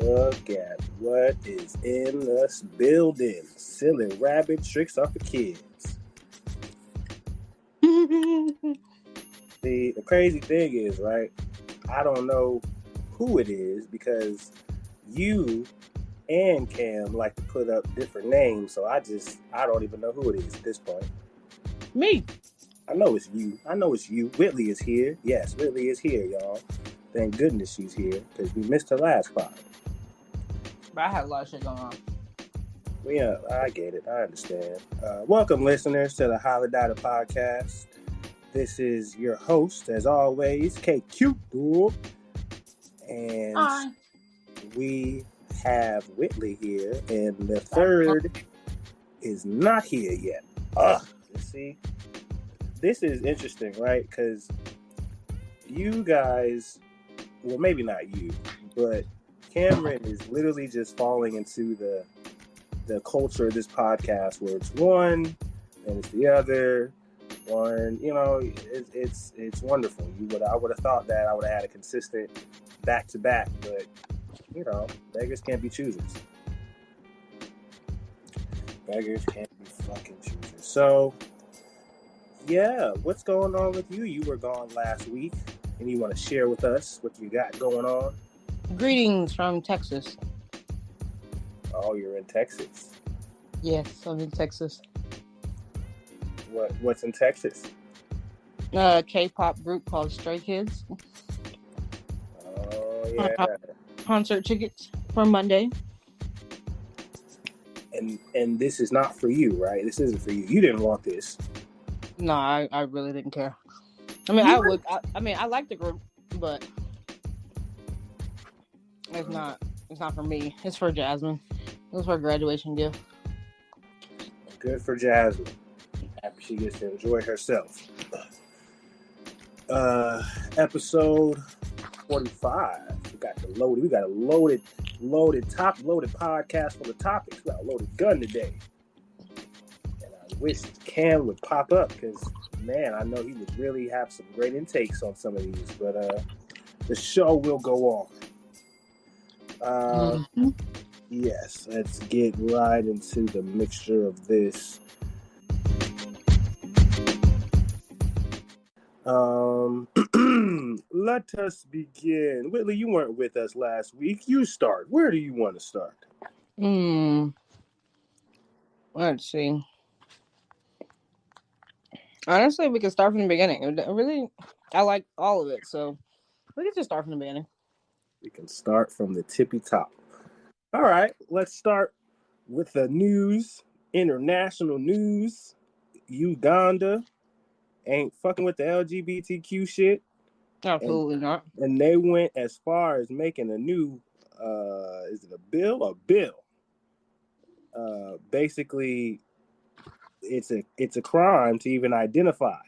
Look at what is in this building. Silly rabbit tricks are for kids. The crazy thing is, right, I don't know who it is because you and Cam like to put up different names, so I don't even know who it is at this point. Me. I know it's you. Whitley is here. Yes, Whitley is here, y'all. Thank goodness she's here because we missed her last pod. But I had a lot of shit going on. Yeah, I get it. I understand. Welcome, listeners, to the Holla Dada Podcast. This is your host, as always, KQ. And Hi. we have Whitley here, and the third is not here yet. See, this is interesting, right? Because you guys, well, maybe not you, but Cameron is literally just falling into the culture of this podcast where it's one and it's the other one. You know, it's wonderful. I would have thought that I would have had a consistent back to back, but you know, beggars can't be choosers. Beggars can't be fucking choosers. So, yeah, what's going on with you? You were gone last week, and you want to share with us what you got going on? Greetings from Texas. Oh, you're in Texas. Yes, I'm in Texas. What's in Texas? K-pop group called Stray Kids. Oh, yeah. Concert tickets for Monday. And this is not for you, right? This isn't for you. You didn't want this. No, I really didn't care. I mean, I like the group, but it's not for me. It's for Jasmine. It was her graduation gift. Good for Jasmine. Happy she gets to enjoy herself. Episode 45. We got a loaded podcast full of topics. We got a loaded gun today. And I wish Cam would pop up because, man, I know he would really have some great intakes on some of these. But the show will go on. Yes, let's get right into the mixture of this. Let us begin. Whitley, you weren't with us last week. You start. Where do you want to start? Let's see. Honestly, we can start from the beginning. I like all of it, so we can just start from the beginning. We can start from the tippy top. All right, let's start with the news. International news. Uganda ain't fucking with the LGBTQ shit. Absolutely not. And they went as far as making a new, is it a bill? A bill. Basically, it's a crime to even identify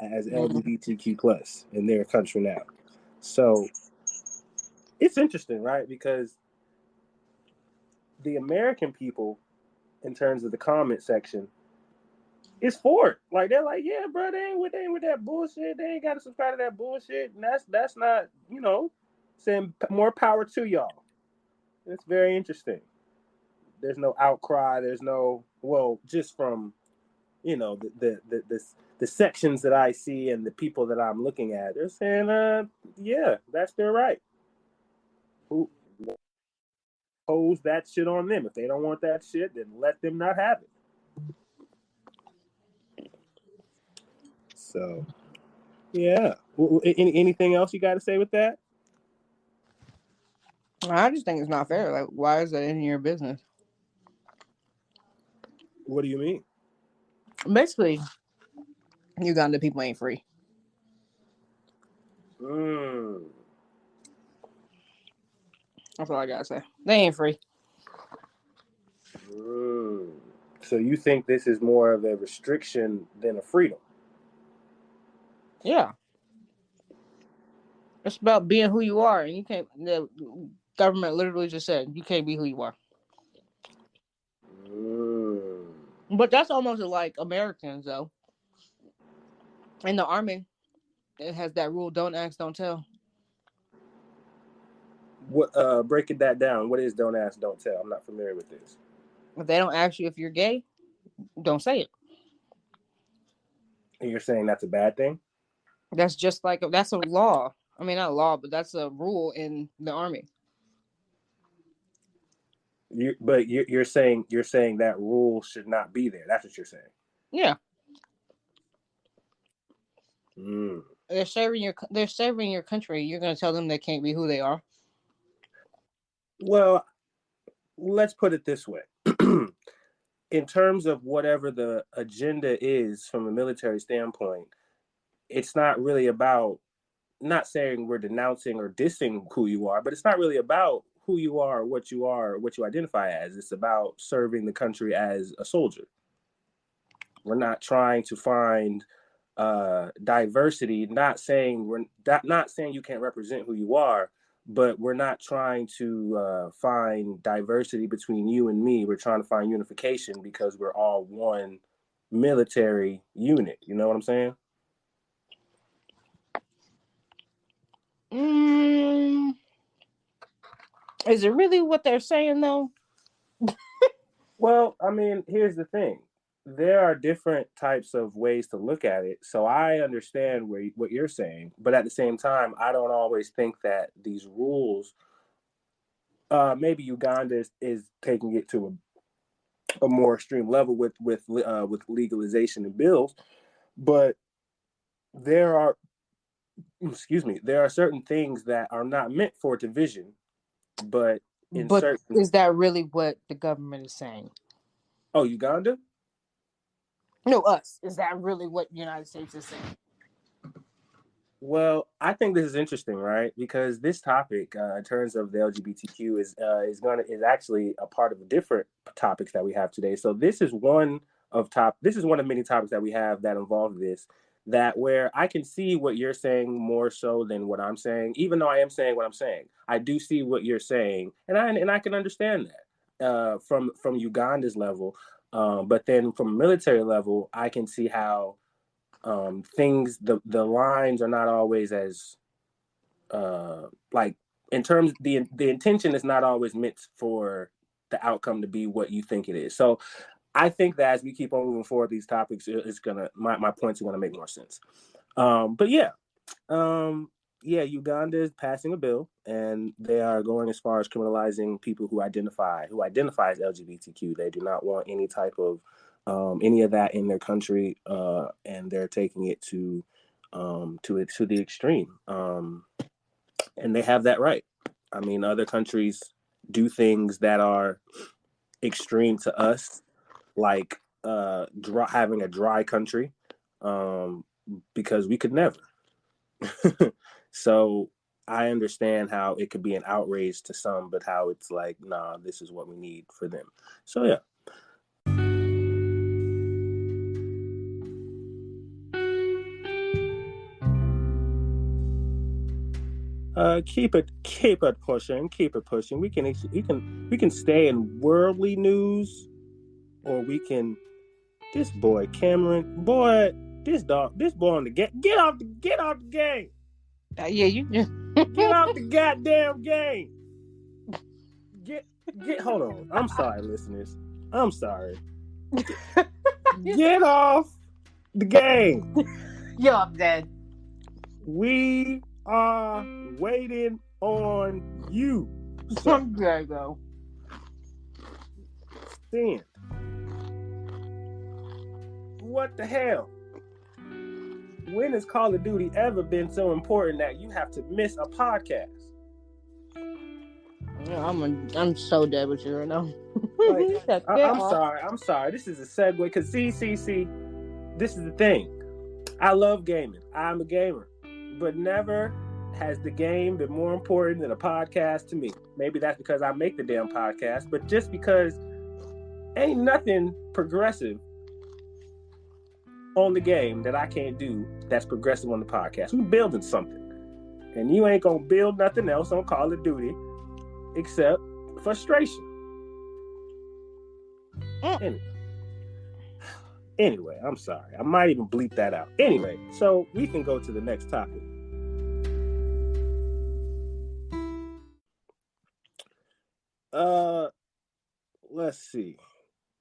as LGBTQ plus in their country now. So it's interesting, right? Because the American people, in terms of the comment section, is for it. Like they're like, yeah, bro, they ain't with that bullshit. They ain't got to subscribe to that bullshit. And that's not, saying more power to y'all. It's very interesting. There's no outcry. There's no, well, just from, the sections that I see and the people that I'm looking at, they're saying, yeah, that's their right. Who pose that shit on them? If they don't want that shit, then let them not have it. So, yeah. Anything else you got to say with that? I just think it's not fair. Like, why is that in your business? What do you mean? Basically, Uganda people ain't free. That's all I gotta say. They ain't free. So you think this is more of a restriction than a freedom? Yeah. It's about being who you are, and you can't. The government literally just said you can't be who you are. But that's almost like Americans, though. In the Army, it has that rule: don't ask, don't tell. What? Breaking that down. What is don't ask, don't tell? I'm not familiar with this. If they don't ask you if you're gay, don't say it. And you're saying that's a bad thing? That's just like that's a law. I mean, not a law, but that's a rule in the army. You're saying that rule should not be there. That's what you're saying. Yeah. Mm. They're serving your country. You're gonna tell them they can't be who they are. Well, let's put it this way. In terms of whatever the agenda is from a military standpoint, it's not really about, not saying we're denouncing or dissing who you are, but it's not really about who you are, what you identify as. It's about serving the country as a soldier. We're not trying to find diversity, not saying you can't represent who you are, but we're not trying to find diversity between you and me. We're trying to find unification because we're all one military unit. You know what I'm saying? Is it really what they're saying though? Well, I mean, here's the thing. There are different types of ways to look at it. So I understand what you're saying, but at the same time, I don't always think that these rules, maybe Uganda is taking it to a more extreme level with legalization and bills, but there are certain things that are not meant for division, but is that really what the government is saying? Oh, Uganda? No, us. Is that really what the United States is saying? Well, I think this is interesting, right? Because this topic, in terms of the LGBTQ, is actually a part of the different topics that we have today. So this is one of many topics that we have that involve this. That where I can see what you're saying more so than what I'm saying, even though I am saying what I'm saying. I do see what you're saying, and I can understand that from Uganda's level. But then from a military level, I can see how the lines are not always as like, in terms, the intention is not always meant for the outcome to be what you think it is. So I think that as we keep on moving forward, these topics, my points are gonna make more sense. But yeah, Uganda is passing a bill, and they are going as far as criminalizing people who identify as LGBTQ. They do not want any type of any of that in their country, and they're taking it to the extreme. And they have that right. I mean, other countries do things that are extreme to us, like having a dry country, because we could never. So I understand how it could be an outrage to some, but how it's like, nah, this is what we need for them. So yeah. Keep it pushing. We can stay in worldly news, or we can. This boy Cameron, this boy on the get off the game. Yeah, you get off the goddamn game. Get. Hold on. I'm sorry, listeners. I'm sorry. Get off the game. Yo, I'm dead. We are waiting on you. I'm dead, though. Stand. What the hell? When has Call of Duty ever been so important that you have to miss a podcast? Yeah, I'm so dead with you right now. Like, I'm sorry. This is a segue, because see, this is the thing. I love gaming. I'm a gamer, but never has the game been more important than a podcast to me. Maybe that's because I make the damn podcast, but just because ain't nothing progressive on the game that I can't do that's progressive on the podcast. We're building something, and you ain't gonna build nothing else on Call of Duty except frustration. Anyway, I'm sorry. I might even bleep that out. Anyway, so we can go to the next topic.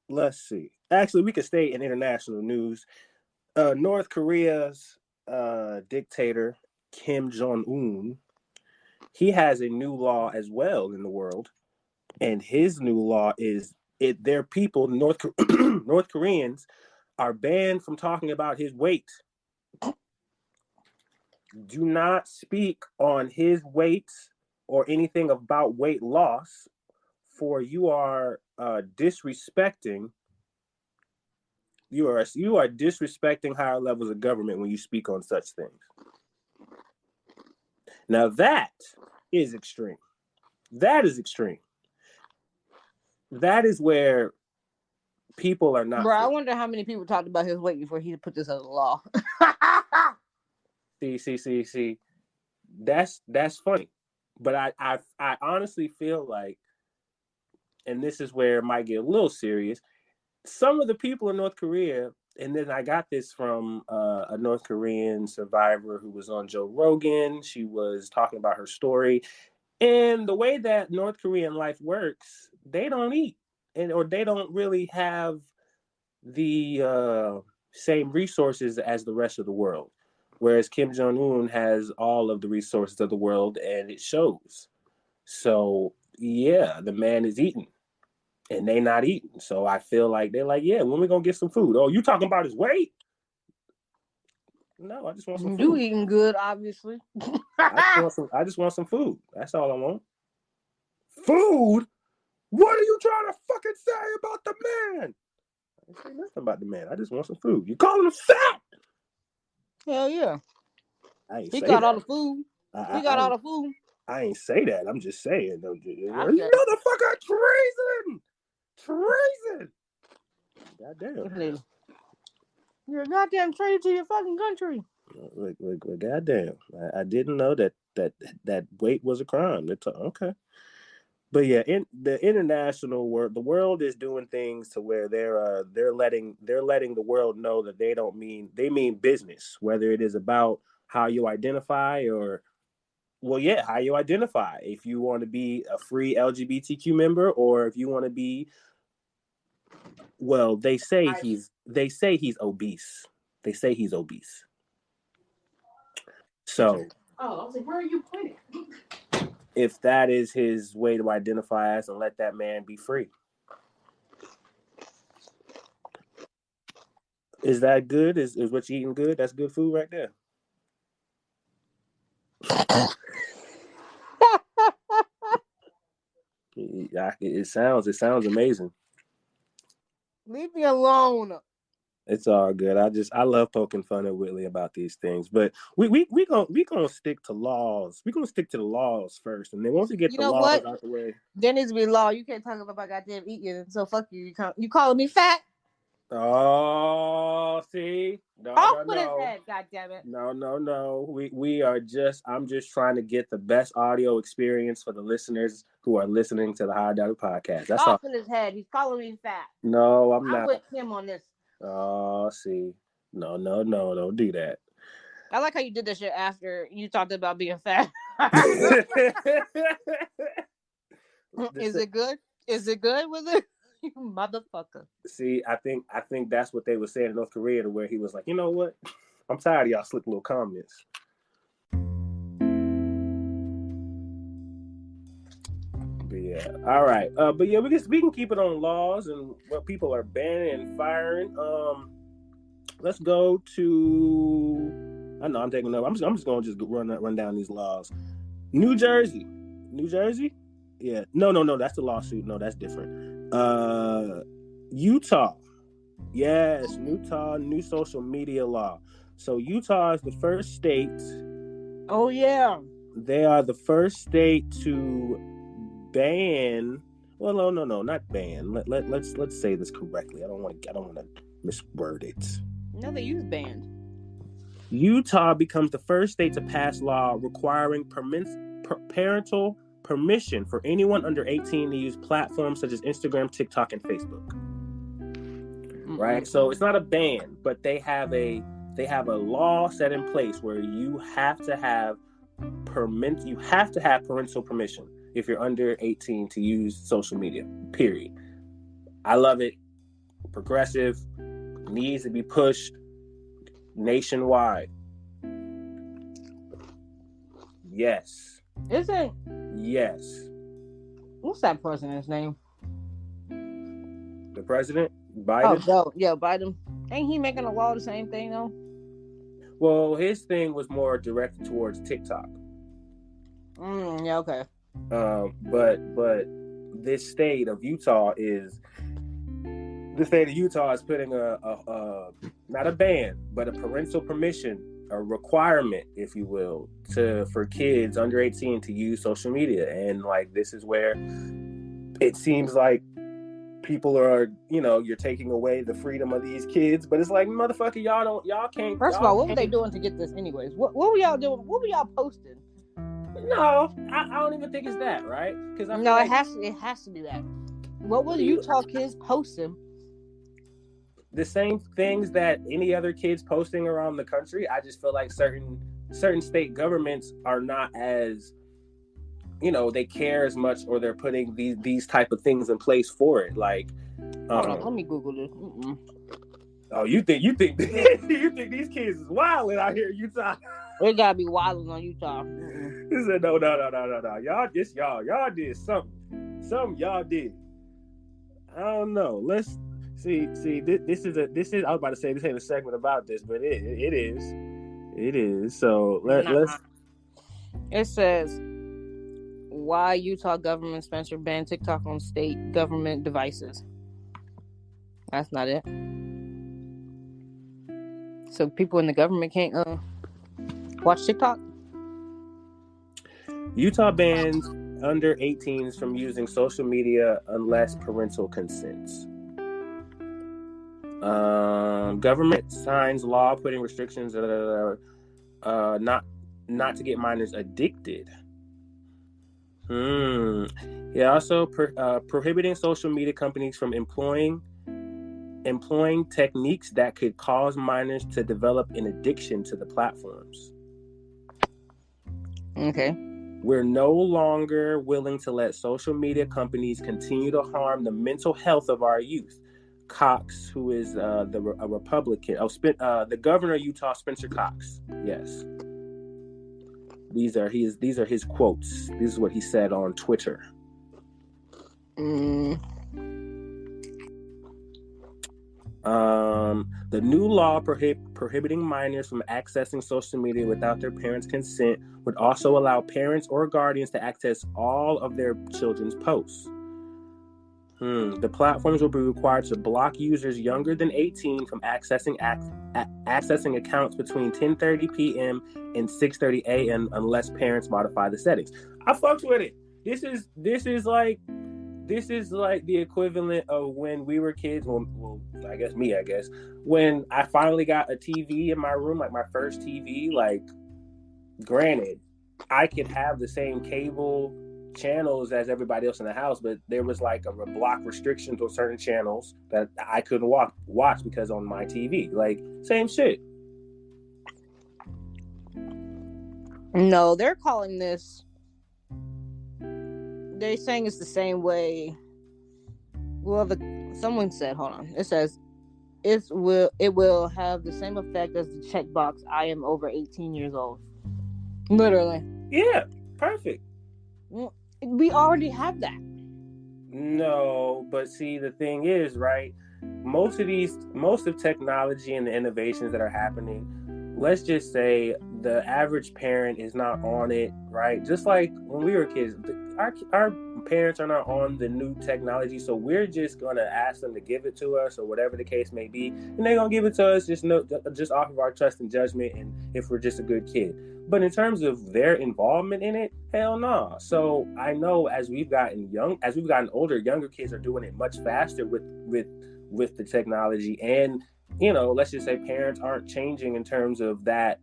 let's see. Actually, we could stay in international news. North Korea's dictator Kim Jong-un, he has a new law as well in the world, and his new law is their people, North Koreans, are banned from talking about his weight. Do not speak on his weight or anything about weight loss, for you are disrespecting. You are disrespecting higher levels of government when you speak on such things. Now that is extreme. That is extreme. That is where people are not. Bro, I wonder how many people talked about his weight before he put this as a law. See. That's funny, but I honestly feel like, and this is where it might get a little serious. Some of the people in North Korea, and then I got this from a North Korean survivor who was on Joe Rogan. She was talking about her story, and the way that North Korean life works, they don't eat, or they don't really have the same resources as the rest of the world. Whereas Kim Jong-un has all of the resources of the world, and it shows. So yeah, the man is eating, and they not eating. So I feel like they're like, yeah, when we gonna get some food? Oh, you talking about his weight? No, I just want some food. You eating good, obviously. I just want some food. That's all I want. Food? What are you trying to fucking say about the man? I didn't say nothing about the man. I just want some food. You calling him fat? Hell yeah. He got all the food. He got all the food. I ain't say that. I'm just saying. Motherfucker, treason. Goddamn. You're a goddamn traitor to your fucking country. Look, goddamn. I didn't know that weight was a crime. Okay. But yeah, in the international world, the world is doing things to where they're letting the world know that they mean business, whether it is about how you identify or, well, yeah, how you identify. If you want to be a free LGBTQ member, or if you want to be, well, they say he's obese. They say he's obese. So, I was like, where are you pointing? If that is his way to identify as, and let that man be free. Is that good? Is what you eating good? That's good food right there. It sounds amazing. Leave me alone. It's all good. I love poking fun at Whitley about these things, but we gonna stick to laws. We're gonna stick to the laws first, and then once we get the laws out the way, there needs to be a law. You can't talk about goddamn eating. So fuck you. You calling me fat? Oh, see, off with his head. God damn it. No. We are just. I'm just trying to get the best audio experience for the listeners who are listening to the High Dollar Podcast. That's off with his head. He's calling me fat. No, I'm not. I'm with him on this. Oh, see. No, don't do that. I like how you did this shit after you talked about being fat. Is it good? Is it good with it? You motherfucker. See, I think that's what they were saying in North Korea, to where he was like, you know what? I'm tired of y'all slick little comments. But yeah, all right. But yeah, we can keep it on laws and what people are banning and firing. Let's go to. I know I'm taking over. I'm just gonna run down these laws. New Jersey. Yeah. No. That's the lawsuit. No, that's different. Utah. Yes, Utah, new social media law. So Utah is the first state. Oh yeah. They are the first state to ban. Well, no, not ban. Let's say this correctly. I don't want to misword it. No, they use banned. Utah becomes the first state to pass law requiring parental permission for anyone under 18 to use platforms such as Instagram, TikTok, and Facebook. Mm-hmm. Right? So it's not a ban, but they have a law set in place where you have to have parental permission if you're under 18 to use social media. Period. I love it. Progressive, needs to be pushed nationwide. Yes. Isn't Yes. what's that president's name? The president, Biden. Oh, yeah, Biden. Ain't he making a law the same thing though? Well, his thing was more directed towards TikTok. Yeah, okay. But this state of Utah is putting a not a ban, but a parental permission, a requirement, if you will, for kids under 18 to use social media. And like, this is where it seems like people are, you're taking away the freedom of these kids, but it's like, motherfucker, y'all can't. First of all, what were they doing to get this anyways? What were y'all doing? What were y'all posting? No, I don't even think it's that, right? Because it has to be that. What were Utah kids posting? The same things that any other kids posting around the country. I just feel like certain state governments are not as, they care as much, or they're putting these type of things in place for it. Like, hold on, let me Google this. Mm-mm. Oh, you think you think these kids is wilding out here in Utah? They gotta be wilding on Utah. He said, no. Y'all did something y'all did. I don't know. Let's see. This is. I was about to say this ain't a segment about this, but it is. So let's. It says, why Utah government sponsor ban TikTok on state government devices. That's not it. So people in the government can't watch TikTok? Utah bans under 18s from using social media unless parental consents. Government signs law putting restrictions not to get minors addicted. Yeah, also prohibiting social media companies from employing techniques that could cause minors to develop an addiction to the platforms. Okay. We're no longer willing to let social media companies continue to harm the mental health of our youth. Cox, who is a Republican, the governor of Utah, Spencer Cox. Yes. These are his quotes. This is what he said on Twitter. The new law prohibiting minors from accessing social media without their parents' consent would also allow parents or guardians to access all of their children's posts. The platforms will be required to block users younger than 18 from accessing accounts between 10:30 p.m. and 6:30 a.m. unless parents modify the settings. I fucked with it. This is like the equivalent of when we were kids. Well, I guess when I finally got a TV in my room, like my first TV. Like, granted, I could have the same cable channels as everybody else in the house, but there was like a block restrictions on certain channels that I couldn't watch because on my TV. Like, same shit. No, they're calling this. They're saying it's the same way. Well, someone said, hold on. It says it will have the same effect as the checkbox. I am over 18 years old. Literally. Yeah, perfect. We already have that. No, but see, the thing is, right? Most of technology and the innovations that are happening, let's just say the average parent is not on it, right? Just like when we were kids, our parents are not on the new technology, so we're just gonna ask them to give it to us, or whatever the case may be, and they're gonna give it to us just off of our trust and judgment, and if we're just a good kid. But in terms of their involvement in it, hell no. So I know as we've gotten older, younger kids are doing it much faster with the technology, and let's just say parents aren't changing in terms of that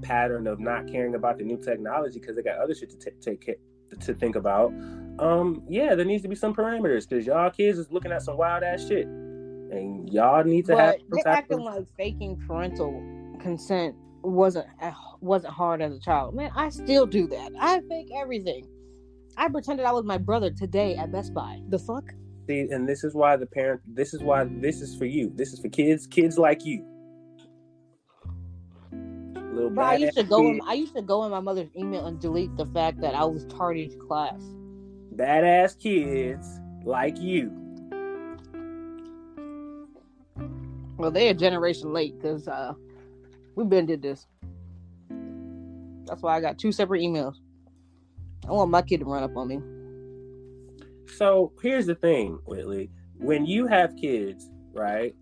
pattern of not caring about the new technology because they got other shit to think about. Yeah, there needs to be some parameters because y'all kids is looking at some wild ass shit, and y'all need to have. They're acting like faking parental consent wasn't hard as a child. Man, I still do that. I fake everything. I pretended I was my brother today at Best Buy. The fuck? See, and this is why this is why this is for you. This is for kids like you. Little Bro, I used badass to go in. kid, I used to go in my mother's email and delete the fact that I was tardy to class. badass kids like you. Well, they're a generation late because we been did this. That's why I got 2 separate emails. I want my kid to run up on me. So here's the thing, Whitley. When you have kids, right,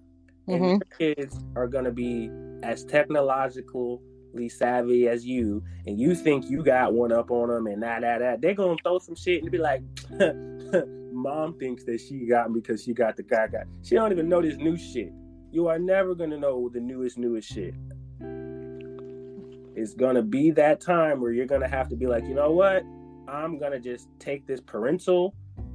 and Mm-hmm. your kids are gonna be as technologically savvy as you, and you think you got one up on them, and that, they're gonna throw some shit and be like, "Mom thinks that she got me because she got the guy got." She don't even know this new shit. You are never gonna know the newest shit. It's gonna be that time where you're gonna have to be like, you know what? I'm gonna just take this parental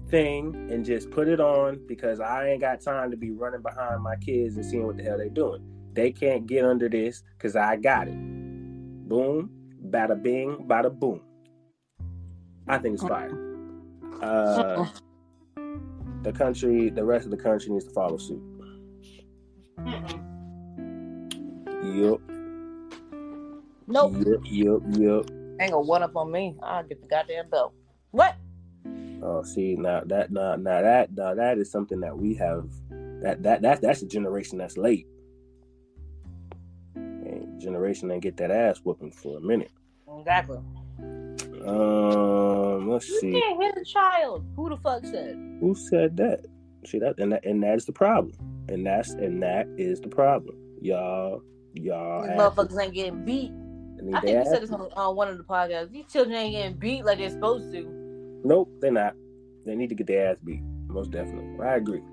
thing and just put it on because I ain't got time to be running behind my kids and seeing what the hell they doing. They can't get under this because I got it. Boom, bada bing, bada boom. I think it's fire. The rest of the country needs to follow suit. Yup. Nope. Yup. Ain't gonna one up on me. I'll get the goddamn belt. What? Oh, see, that is something that we have. That's a generation that's late. Generation ain't get that ass whooping for a minute. Exactly. Let's see. You can't hit a child. Who the fuck said? Who said that? See that, and that is the problem. And that is the problem. Y'all. These motherfuckers ain't getting beat. I think we said this on one of the podcasts. These children ain't getting beat like they're supposed to. Nope, they're not. They need to get their ass beat. Most definitely. I agree.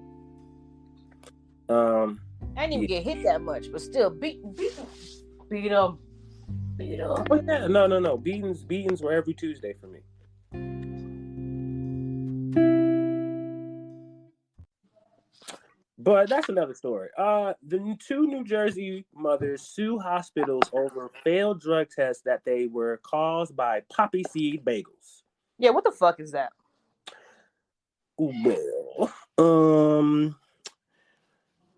I didn't even get hit that much, but still beat them. Oh yeah, no. Beatings were every Tuesday for me. But that's another story. The 2 New Jersey mothers sue hospitals over failed drug tests that they were caused by poppy seed bagels. Yeah, what the fuck is that? Well,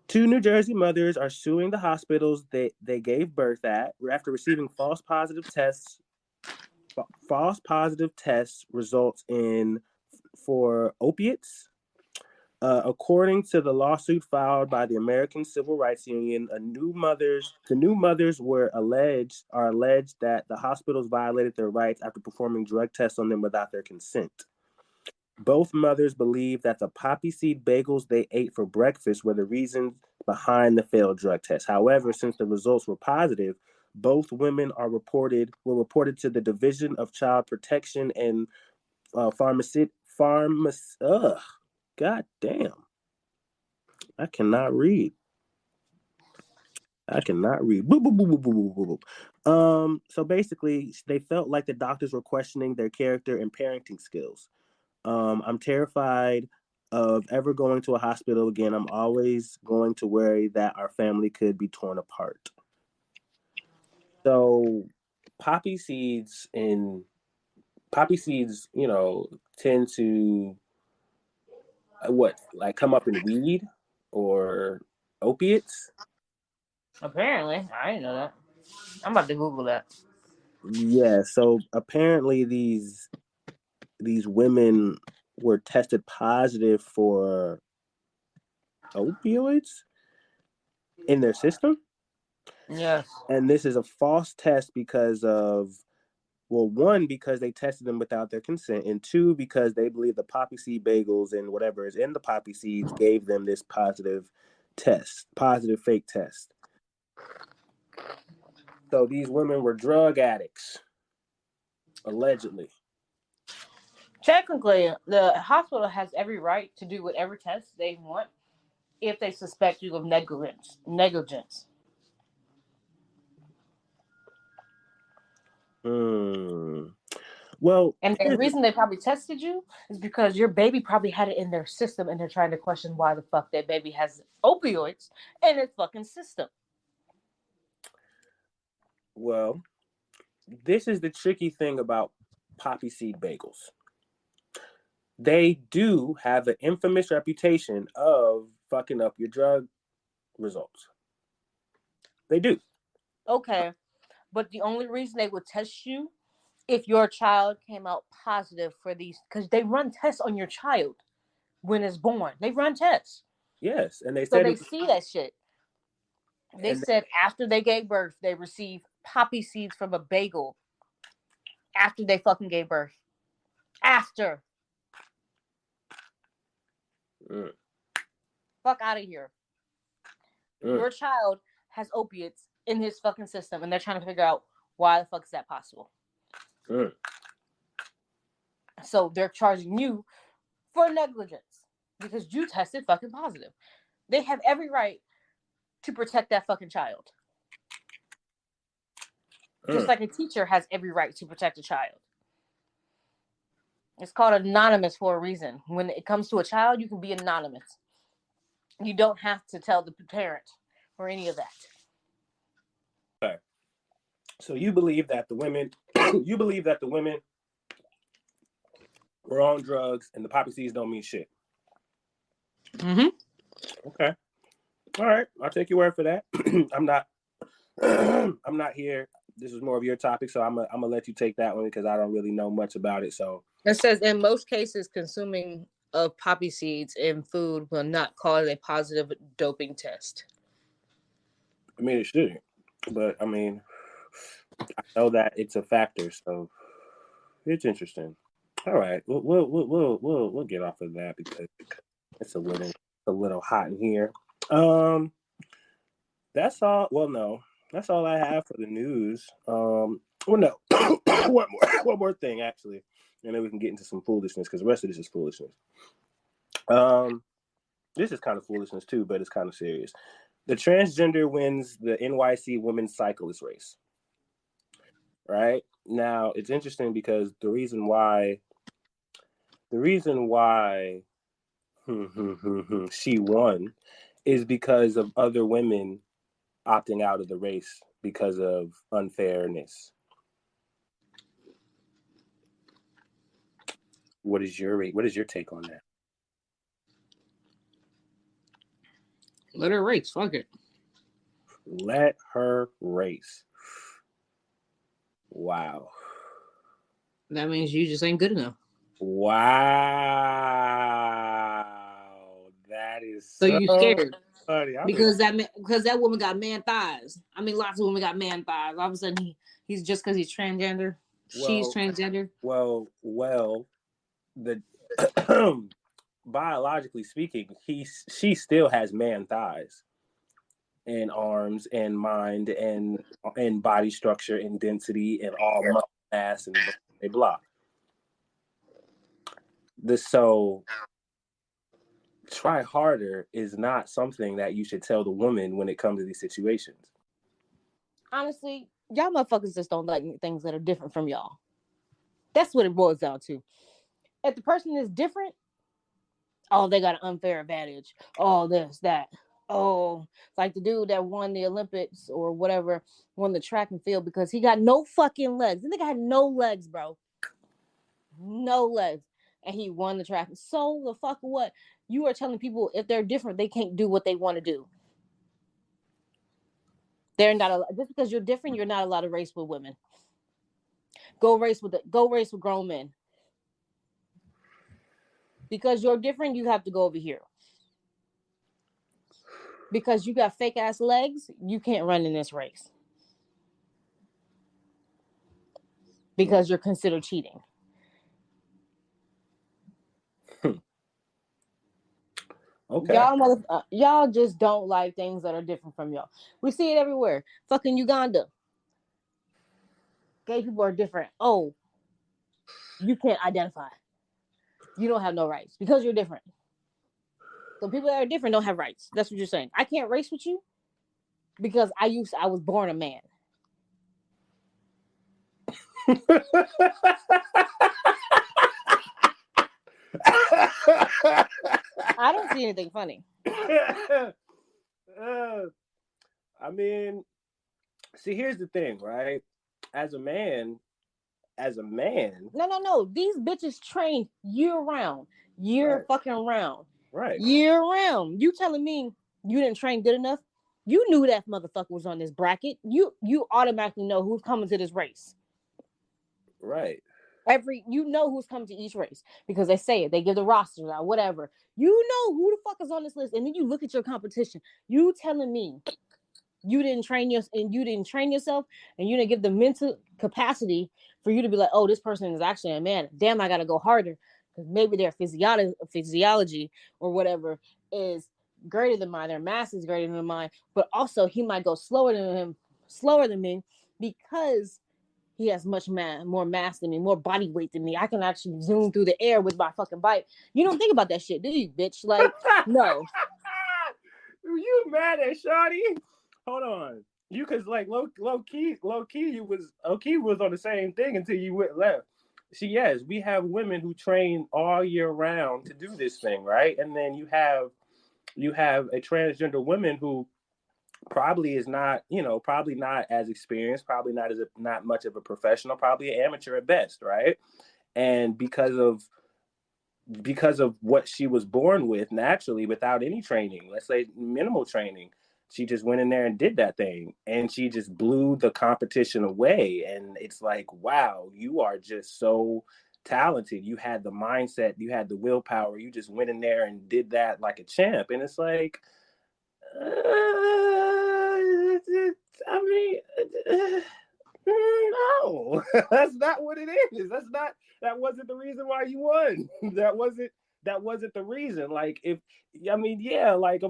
2 New Jersey mothers are suing the hospitals they gave birth at after receiving false positive tests results for opiates. According to the lawsuit filed by the American Civil Rights Union, the new mothers are alleged that the hospitals violated their rights after performing drug tests on them without their consent. Both mothers believe that the poppy seed bagels they ate for breakfast were the reason behind the failed drug test. However, since the results were positive, both women were reported to the Division of Child Protection and Pharmacy. God damn. I cannot read. Boop, boop, boop, boop, boop, boop, boop. So basically, they felt like the doctors were questioning their character and parenting skills. I'm terrified of ever going to a hospital again. I'm always going to worry that our family could be torn apart. So poppy seeds, tend to come up in weed or opiates? Apparently. I didn't know that. I'm about to Google that. Yeah, so apparently these women were tested positive for opioids in their system. Yes. And this is a false test because of, well, 1, because they tested them without their consent, and 2, because they believe the poppy seed bagels and whatever is in the poppy seeds gave them this positive fake test. So these women were drug addicts, allegedly. Technically, the hospital has every right to do whatever tests they want if they suspect you of negligence. Well, and the reason they probably tested you is because your baby probably had it in their system, and they're trying to question why the fuck that baby has opioids in its fucking system. Well, this is the tricky thing about poppy seed bagels. they do have an infamous reputation of fucking up your drug results. They do. Okay, but the only reason they would test you if your child came out positive for these, because they run tests on your child when it's born. They run tests. Yes, and they So said they it. see that shit. They And said after they gave birth, they received poppy seeds from a bagel after they fucking gave birth. After. mm, Fuck out of here. mm, Your child has opiates in his fucking system, and they're trying to figure out why the fuck is that possible. mm. So they're charging you for negligence because you tested fucking positive. They have every right to protect that fucking child. Just like a teacher has every right to protect a child. It's called anonymous for a reason. When it comes to a child, you can be anonymous. You don't have to tell the parent or any of that. Okay. So you believe that the women, were on drugs and the poppy seeds don't mean shit. Mm-hmm. Okay. All right. I'll take your word for that. I'm not I'm not here. This is more of your topic, so I'm gonna let you take that one because I don't really know much about it. So It says in most cases, consuming of poppy seeds in food will not cause a positive doping test. I mean, it shouldn't, but I mean, I know that it's a factor, so it's interesting. All right, we'll get off of that because it's a little hot in here. That's all. Well, no, that's all I have for the news. Well, no, one more thing actually, and then we can get into some foolishness because the rest of this is foolishness. This is kind of foolishness too, but it's kind of serious. The transgender wins the NYC women's cyclist race. Right now, it's interesting because the reason why she won is because of other women opting out of the race because of unfairness. What is your take on that? Let her race. Fuck it. Let her race. Wow. That means you just ain't good enough. Wow. That is so you scared. Funny. Because that woman got man thighs. I mean, lots of women got man thighs. All of a sudden, he's just because he's transgender. She's transgender. Well, the biologically speaking, she still has man thighs and arms and mind and body structure and density and all muscle mass and blah. So try harder is not something that you should tell the woman when it comes to these situations. Honestly, y'all motherfuckers just don't like things that are different from y'all. That's what it boils down to. If the person is different, oh, they got an unfair advantage. Oh, this, that. Oh, like the dude that won the Olympics or whatever, won the track and field because he got no fucking legs. The nigga had no legs, bro. No legs. And he won the track. So the fuck what? You are telling people if they're different, they can't do what they want to do. They're not just because you're different, you're not allowed to race with women. Go race with grown men. Because you're different, you have to go over here. Because you got fake ass legs, you can't run in this race. Because you're considered cheating. Okay. Y'all just don't like things that are different from y'all. We see it everywhere. Fucking Uganda. Gay people are different. Oh, you can't identify. You don't have no rights because you're different. So people that are different don't have rights. That's what you're saying. I can't race with you because I was born a man. I don't see anything funny. I mean, see, here's the thing, right? As a man, as a man. No. These bitches train year round, year Right. fucking round, Right. year round. You telling me you didn't train good enough? You knew that motherfucker was on this bracket. You automatically know who's coming to this race. Right. You know who's coming to each race because they say it. They give the rosters out, whatever. You know who the fuck is on this list, and then you look at your competition. You telling me you didn't train yourself, and you didn't give the mental capacity for you to be like, oh, this person is actually a man. Damn, I gotta go harder because maybe their physiology or whatever is greater than mine. Their mass is greater than mine, but also he might go slower than me because he has more mass than me, more body weight than me. I can actually zoom through the air with my fucking bike. You don't think about that shit, do you, bitch? Like, no. You mad at Shawty? Hold on. You cause like low key you was on the same thing until you went left. See, yes, we have women who train all year round to do this thing, right? And then you have a transgender woman who probably is not, probably not as experienced, probably not much of a professional, probably an amateur at best, right? And because of what she was born with naturally without any training, let's say minimal training, she just went in there and did that thing and she just blew the competition away. And it's like, wow, you are just so talented. You had the mindset, you had the willpower, you just went in there and did that like a champ. And it's like, I mean, no, that's not what it is. That wasn't the reason why you won. That wasn't the reason. Like, if, I mean, yeah, like,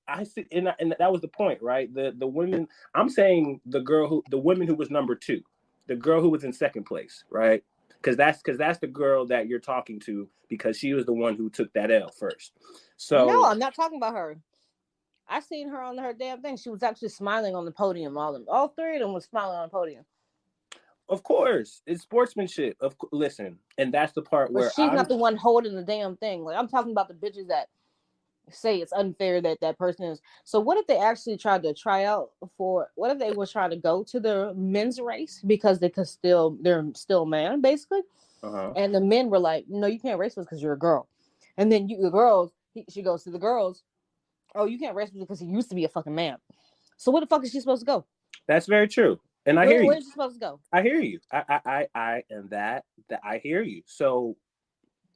I see, and that was the point, right? The women, I'm saying the women who was number 2, the girl who was in second place, right? Because that's the girl that you're talking to, because she was the one who took that L first. So No, I'm not talking about her. I seen her on her damn thing. She was actually smiling on the podium. All 3 of them was smiling on the podium. Of course, it's sportsmanship. Listen, and that's the part But where she's not the one holding the damn thing. Like, I'm talking about the bitches that say it's unfair that person is. So what if they actually tried to try out for? What if they were trying to go to the men's race because they're still man basically, and the men were like, no, you can't race with us because you're a girl, and then she goes to the girls. Oh, you can't race with us because he used to be a fucking man. So where the fuck is she supposed to go? That's very true, and I hear you. Where is she supposed to go? I hear you. I hear you. So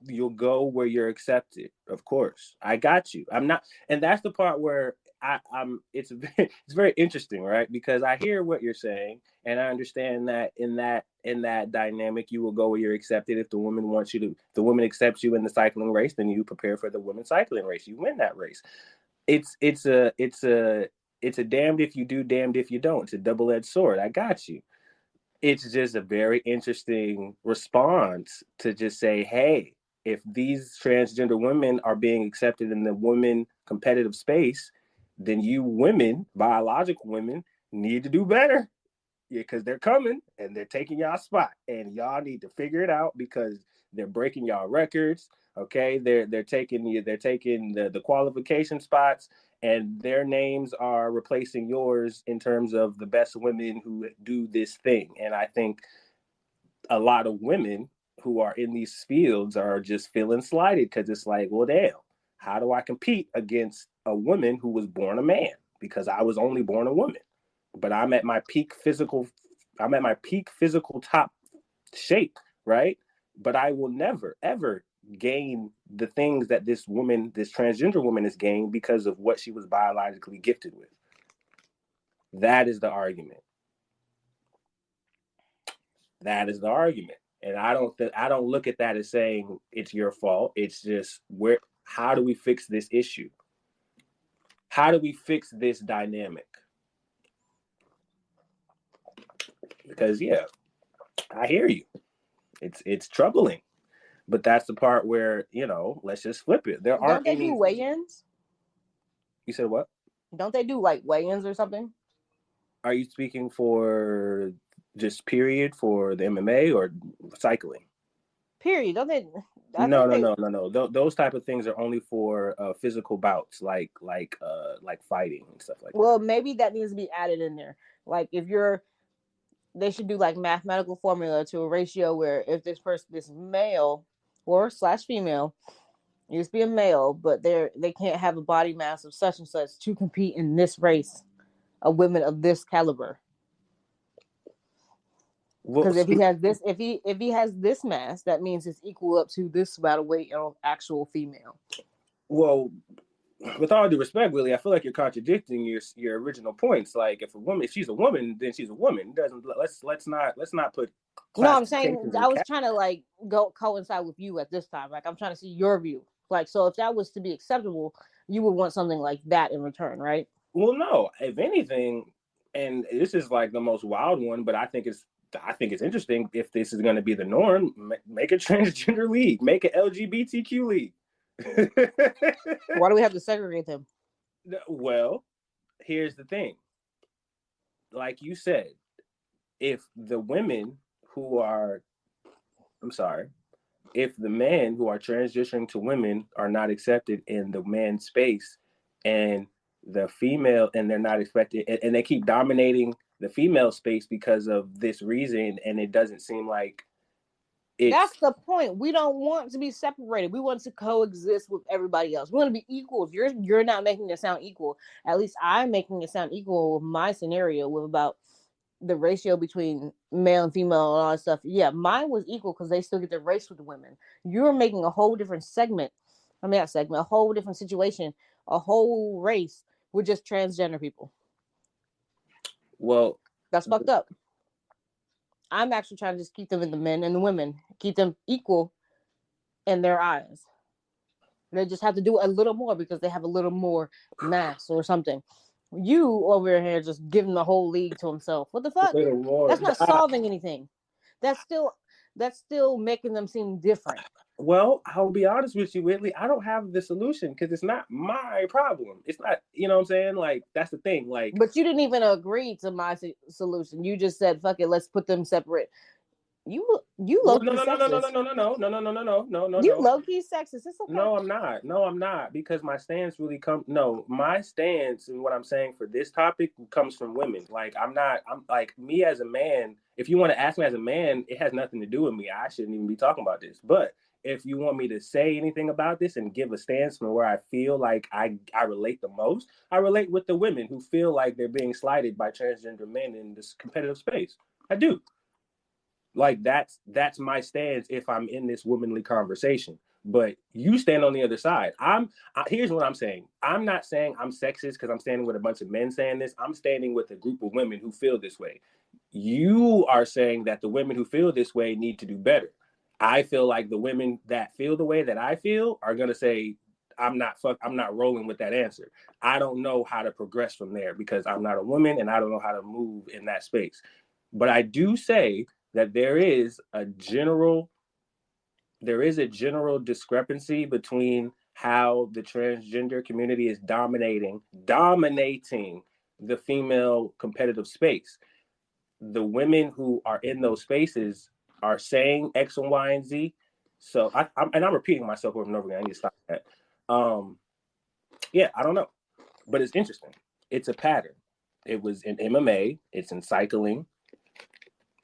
you'll go where you're accepted. Of course, I got you. I'm not, and that's the part where I'm. It's very interesting, right? Because I hear what you're saying, and I understand that in that dynamic, you will go where you're accepted. If the woman wants you to, if the woman accepts you in the cycling race, then you prepare for the women's cycling race. You win that race. It's a damned if you do, damned if you don't. It's a double-edged sword. I got you. It's just a very interesting response to just say, hey, if these transgender women are being accepted in the women competitive space, then you women, biological women, need to do better. Yeah, because they're coming and they're taking y'all spot, and y'all need to figure it out because they're breaking y'all records. Okay, they're taking the qualification spots, and their names are replacing yours in terms of the best women who do this thing. And I think a lot of women who are in these fields are just feeling slighted because it's like, well, damn, how do I compete against a woman who was born a man? Because I was only born a woman, but I'm at my peak physical top shape, right? But I will never ever gain the things that this transgender woman has gained because of what she was biologically gifted with. That is the argument. That is the argument. And I don't look at that as saying it's your fault. It's just how do we fix this issue? How do we fix this dynamic? Because yeah, I hear you. It's troubling. But that's the part where, let's just flip it. Don't they do weigh-ins? You said what? Don't they do like weigh-ins or something? Are you speaking for just period for the MMA or cycling? Period. Don't they? No. Those type of things are only for physical bouts, like fighting and stuff like that. Well, maybe that needs to be added in there. Like if you're they should do like mathematical formula to a ratio where if this person, this male or slash female, used to be a male, but they can't have a body mass of such and such to compete in this race of women of this caliber. Because if he has this, if he has this mass, that means it's equal up to this amount of weight of actual female. Well, with all due respect, Willie, I feel like you're contradicting your original points. Like, if she's a woman, then she's a woman. Let's not put. No, I'm saying I was trying to like go coincide with you at this time. Like, I'm trying to see your view. Like, so if that was to be acceptable, you would want something like that in return, right? Well, no. If anything, and this is like the most wild one, but I think it's interesting. If this is going to be the norm, make a transgender league, make an LGBTQ league. Why do we have to segregate them? Well, here's the thing. Like you said, if the women who are, if the men who are transitioning to women are not accepted in the men's space, and the female, and they're not expected, and they keep dominating the female space because of this reason, and it doesn't seem like that's the point. We don't want to be separated. We want to coexist with everybody else. We want to be equals. You're not making it sound equal. At least I'm making it sound equal with my scenario with about the ratio between male and female and all that stuff. Yeah, mine was equal because they still get to race with the women. You're making a whole different segment. I mean, not segment, a whole different situation, a whole race with just transgender people. Well, that's fucked up. I'm actually trying to just keep them in the men and the women, keep them equal in their eyes. They just have to do a little more because they have a little more mass or something. You over here just giving the whole league to himself. What the fuck? That's not solving anything. That's still making them seem different. Well, I'll be honest with you, Whitley. I don't have the solution because it's not my problem. It's not, you know what I'm saying? Like, that's the thing. Like, but you didn't even agree to my solution. You just said, "Fuck it, let's put them separate." You low-key sexist. No. You low-key sexist. It's okay. No, I'm not. Because my stance really my stance and what I'm saying for this topic comes from women. Like, I'm like, me as a man, if you want to ask me as a man, it has nothing to do with me. I shouldn't even be talking about this. But if you want me to say anything about this and give a stance from where I feel like I relate the most, I relate with the women who feel like they're being slighted by transgender men in this competitive space. I do. Like, that's my stance if I'm in this womanly conversation. But you stand on the other side. Here's what I'm saying. I'm not saying I'm sexist because I'm standing with a bunch of men saying this. I'm standing with a group of women who feel this way. You are saying that the women who feel this way need to do better. I feel like the women that feel the way that I feel are going to say, I'm not rolling with that answer. I don't know how to progress from there because I'm not a woman and I don't know how to move in that space. But I do say that there is a general discrepancy between how the transgender community is dominating the female competitive space. The women who are in those spaces are saying X and Y and Z. So I'm repeating myself over and over again. I need to stop that. I don't know, but it's interesting. It's a pattern. It was in MMA. It's in cycling.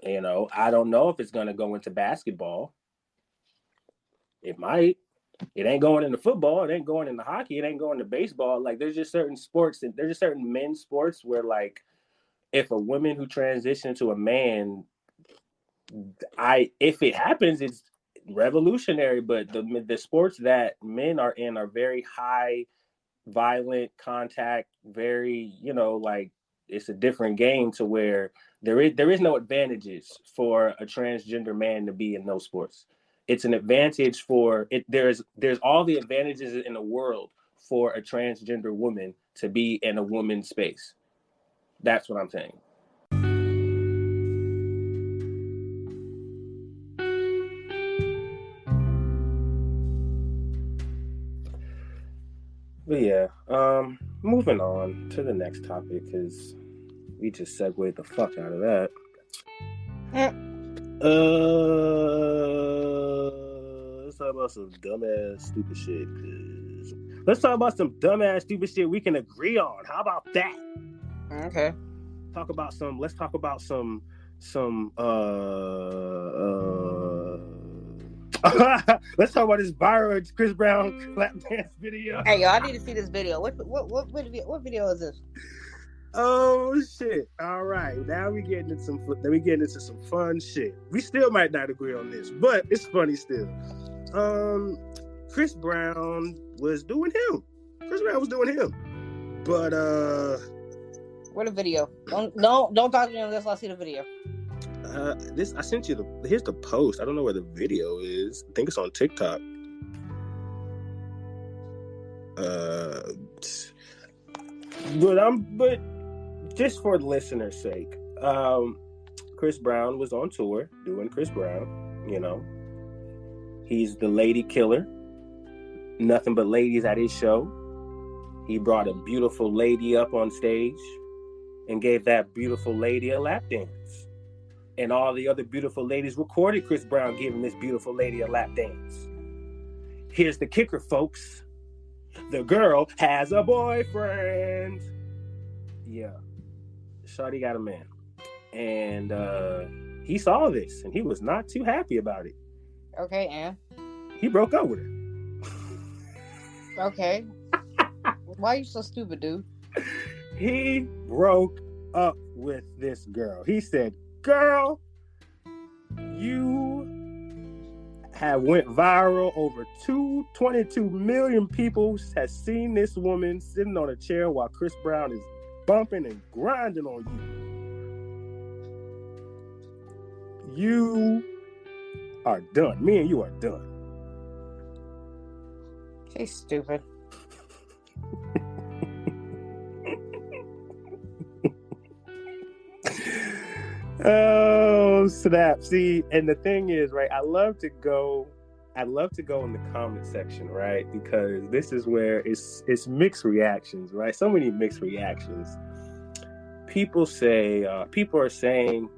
You know, I don't know if it's going to go into basketball. It might. It ain't going into football. It ain't going into hockey. It ain't going to baseball. Like, there's just certain sports, and there's just certain men's sports where, like, if a woman who transitions to a man, if it happens, it's revolutionary. But the sports that men are in are very high, violent contact, very, like, it's a different game to where there is no advantages for a transgender man to be in those sports. It's an advantage for it. There's all the advantages in the world for a transgender woman to be in a woman's space. That's what I'm saying. But yeah, moving on to the next topic because we just segued the fuck out of that. Let's talk about some dumbass stupid shit. Let's talk about some dumbass stupid shit we can agree on. How about that? Okay. Let's talk about some let's talk about this viral Chris Brown lap dance video. Hey, yo, I need to see this video. What video is this? Oh shit! All right, now we getting into some fun shit. We still might not agree on this, but it's funny still. Chris Brown was doing him. But What a video! Don't talk to me unless I see the video. I sent you here's the post. I don't know where the video is. I think it's on TikTok. But just for the listener's sake, Chris Brown was on tour doing Chris Brown. You know, he's the lady killer. Nothing but ladies at his show. He brought a beautiful lady up on stage and gave that beautiful lady a lap dance. And all the other beautiful ladies recorded Chris Brown giving this beautiful lady a lap dance. Here's the kicker, folks. The girl has a boyfriend. Yeah. Shawty got a man. And he saw this, and he was not too happy about it. Okay, and? He broke up with her. Okay. Why are you so stupid, dude? He broke up with this girl. He said, girl, you have went viral. Over 22 million people has seen this woman sitting on a chair while Chris Brown is bumping and grinding on you. You are done. Me and you are done. He's stupid. Oh snap! See, and the thing is, right? I love to go in the comment section, right? Because this is where it's mixed reactions, right? So many mixed reactions. People are saying,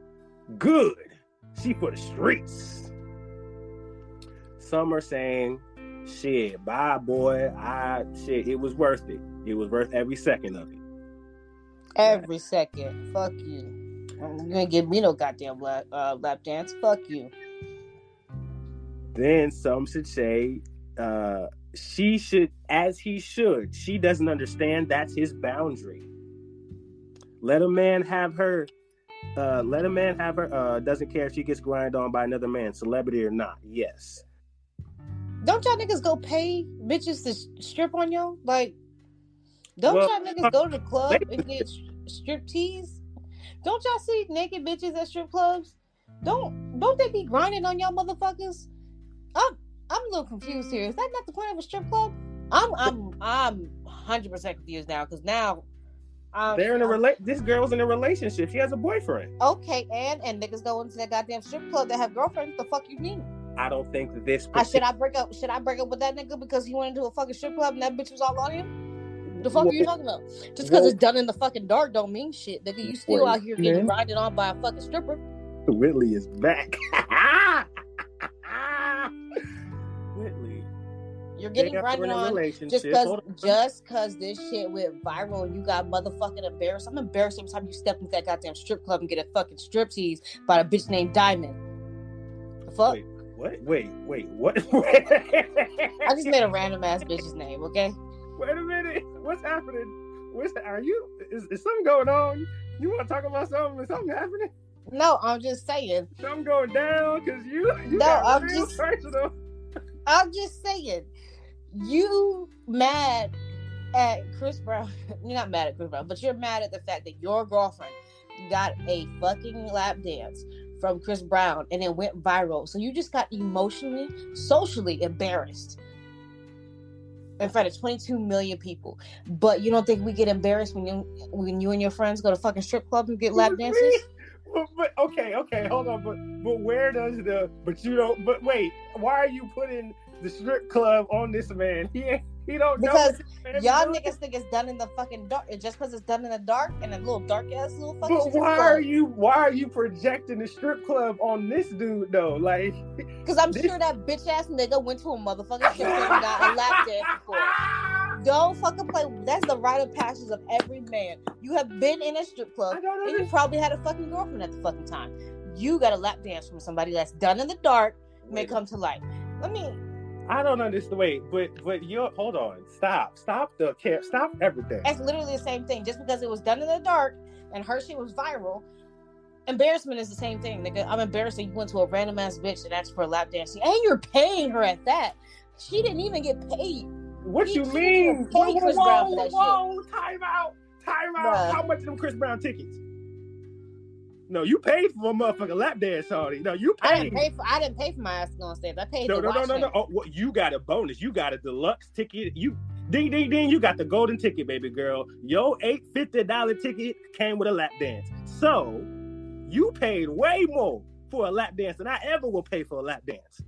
"Good, she for the streets." Some are saying, "Shit, bye, boy. It was worth it. It was worth every second of it." Every second. Fuck you. You ain't give me no goddamn lap dance. Fuck you. Then some should say, she should, as he should. She doesn't understand that's his boundary. Let a man have her. Doesn't care if she gets grinded on by another man, celebrity or not. Yes. Don't y'all niggas go pay bitches to strip on y'all? Like, y'all niggas go to the club and get strip tease? Don't y'all see naked bitches at strip clubs? Don't they be grinding on y'all motherfuckers? I'm a little confused here. Is that not the point of a strip club? I'm 100% confused now because now they're in this girl's in a relationship. She has a boyfriend. Okay, and niggas go into that goddamn strip club that have girlfriends. The fuck you mean? I don't think that this. Should I break up with that nigga because he went into a fucking strip club and that bitch was all on him? The fuck are you talking about? Just because it's done in the fucking dark don't mean shit, nigga. You still out here getting grinded on by a fucking stripper. Whitley is back. Whitley. You're getting grinded on just cause this shit went viral and you got motherfucking embarrassed. I'm embarrassed every time you step into that goddamn strip club and get a fucking striptease by a bitch named Diamond. The fuck? Wait, what? I just made a random ass bitch's name, okay? Wait a minute. What's happening? Is something going on? You want to talk about something? Is something happening? No, I'm just saying. Something going down because you no, I'm just saying. You mad at Chris Brown. You're not mad at Chris Brown, but you're mad at the fact that your girlfriend got a fucking lap dance from Chris Brown and it went viral. So you just got emotionally, socially embarrassed in front of 22 million people. But you don't think we get embarrassed when you and your friends go to fucking strip clubs and get lap dances? But okay, hold on. But where does but wait, why are you putting the strip club on this man? He don't know. Because y'all niggas think it's done in the fucking dark. Just because it's done in the dark and a little dark ass little fucking But strip club. why are you projecting the strip club on this dude though? Like, because I'm sure that bitch ass nigga went to a motherfucking strip club and got a lap dance before. Don't fucking play. That's the rite of passage of every man. You have been in a strip club, and you probably had a fucking girlfriend at the fucking time. You got a lap dance from somebody that's done in the dark, may come to light. I don't understand. Wait, but you hold on. Stop everything. That's literally the same thing. Just because it was done in the dark and her shit was viral, embarrassment is the same thing, nigga. I'm embarrassed that you went to a random ass bitch and asked for a lap dance, and you're paying her at that. She didn't even get paid. What you mean? Whoa! Time out! Bruh. How much of them Chris Brown tickets? No, you paid for a motherfucking lap dance, Shawty. No, you paid. I didn't pay for my ass on stage. I paid. No. Oh, well, you got a bonus. You got a deluxe ticket. You ding. You got the golden ticket, baby girl. Your $850 ticket came with a lap dance. So you paid way more for a lap dance than I ever will pay for a lap dance.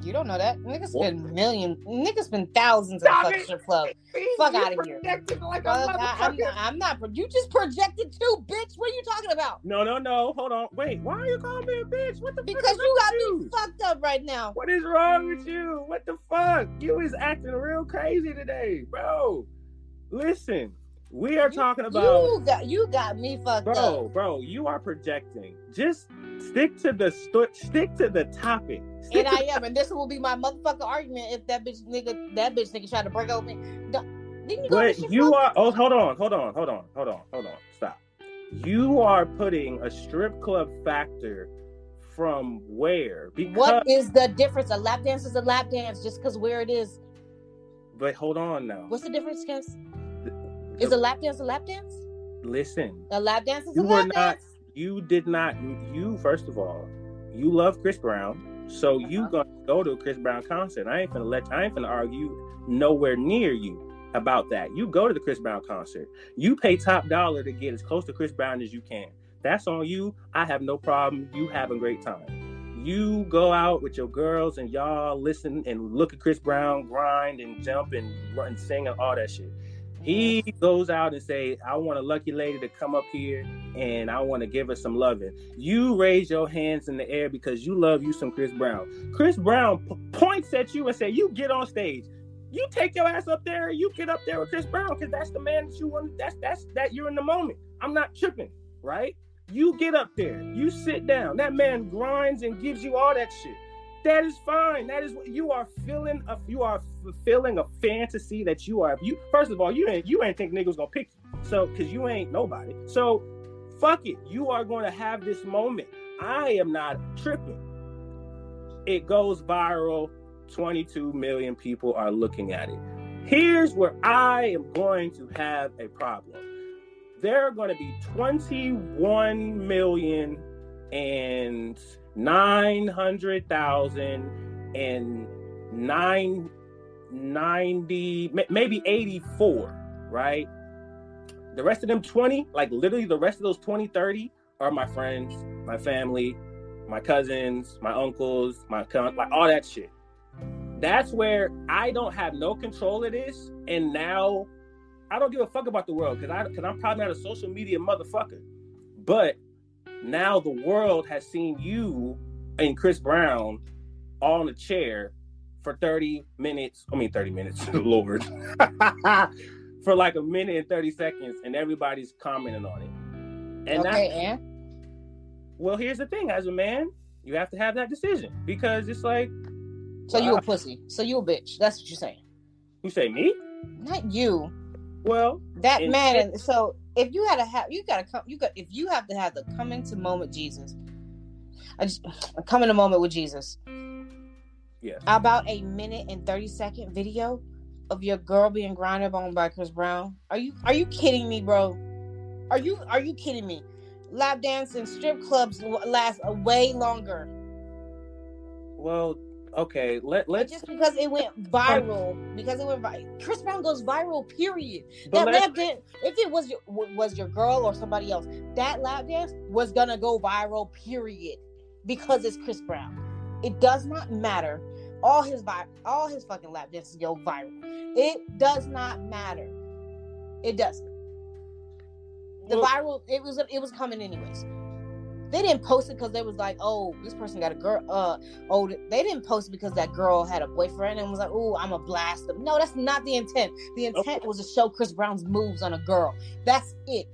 You don't know that. Niggas spend millions. Niggas spend thousands in a fucking strip club. Fuck out of here. Like I'm not. You just projected too, bitch. What are you talking about? No. Hold on. Wait. Why are you calling me a bitch? What the fuck? Because you got me fucked up right now. What is wrong with you? What the fuck? You is acting real crazy today, bro. Listen. We are talking about you got me fucked up. Bro, you are projecting. Just stick to the topic. And I am, and this will be my motherfucking argument if that bitch nigga tried to break over me. Didn't you go to But you are hold on. Stop. You are putting a strip club factor from where? Because what is the difference? A lap dance is a lap dance just because where it is. But hold on now. What's the difference, Kes? Is a lap dance a lap dance? Listen. A lap dance is a lap dance. You first of all, you love Chris Brown, so you gonna go to a Chris Brown concert. I ain't finna argue nowhere near you about that. You go to the Chris Brown concert. You pay top dollar to get as close to Chris Brown as you can. That's on you. I have no problem. You have a great time. You go out with your girls and y'all listen and look at Chris Brown grind and jump and run, sing and all that shit. He goes out and say, I want a lucky lady to come up here and I want to give her some loving. You raise your hands in the air because you love you some Chris Brown. Chris Brown points at you and say, you get on stage. You take your ass up there and you get up there with Chris Brown because that's the man that you want. That's you're in the moment. I'm not tripping, right? You get up there. You sit down. That man grinds and gives you all that shit. That is fine. That is what you are feeling. You are fulfilling a fantasy that you are. You first of all, you ain't think niggas gonna pick you. So because you ain't nobody. So fuck it. You are going to have this moment. I am not tripping. It goes viral. 22 million people are looking at it. Here's where I am going to have a problem. There are going to be 21 million and 900,000 and 990, maybe 84, right? The rest of them 20, like literally the rest of those 20, 30 are my friends, my family, my cousins, my uncles, like all that shit. That's where I don't have no control of this. And now I don't give a fuck about the world because I'm probably not a social media motherfucker. But now the world has seen you and Chris Brown all in a chair for 30 minutes. I mean, 30 minutes, Lord. For like a minute and 30 seconds, and everybody's commenting on it. And well, here's the thing. As a man, you have to have that decision because it's like... So you a pussy. So you a bitch. That's what you're saying. You say me? Not you. Well... That man... So... If you have to have the come into moment Jesus. Come in a moment with Jesus. Yes. About a minute and 30-second video of your girl being grinded on by Chris Brown. Are you kidding me, bro? Are you kidding me? Lap dance and strip clubs last way longer. Well, okay, let's just because it went viral, Chris Brown goes viral. Period. That lap dance, if it was your girl or somebody else, that lap dance was gonna go viral. Period. Because it's Chris Brown. It does not matter. All his fucking lap dances go viral. It does not matter. It doesn't. The viral, it was coming anyways. They didn't post it because they was like, oh, this person got a girl. They didn't post it because that girl had a boyfriend and was like, oh, I'm a blast them. No, that's not the intent. The intent was to show Chris Brown's moves on a girl. That's it.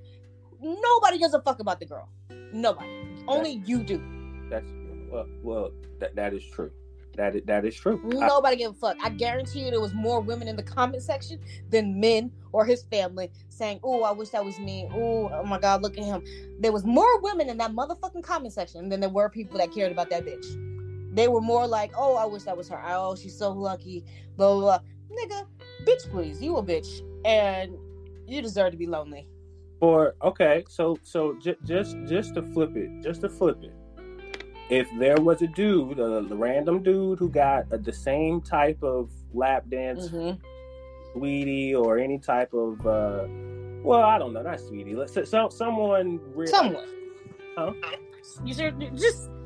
Nobody gives a fuck about the girl. Nobody. Only you do. That is true. That is true. Nobody give a fuck. I guarantee you there was more women in the comment section than men or his family saying, oh, I wish that was me. Oh my God, look at him. There was more women in that motherfucking comment section than there were people that cared about that bitch. They were more like, oh, I wish that was her. Oh, she's so lucky. Blah, blah, blah. Nigga, bitch, please. You a bitch. And you deserve to be lonely. So just to flip it. If there was a dude, a random dude who got the same type of lap dance, sweetie, or any type of, well, I don't know, not sweetie. Let's say someone. Huh? You sure?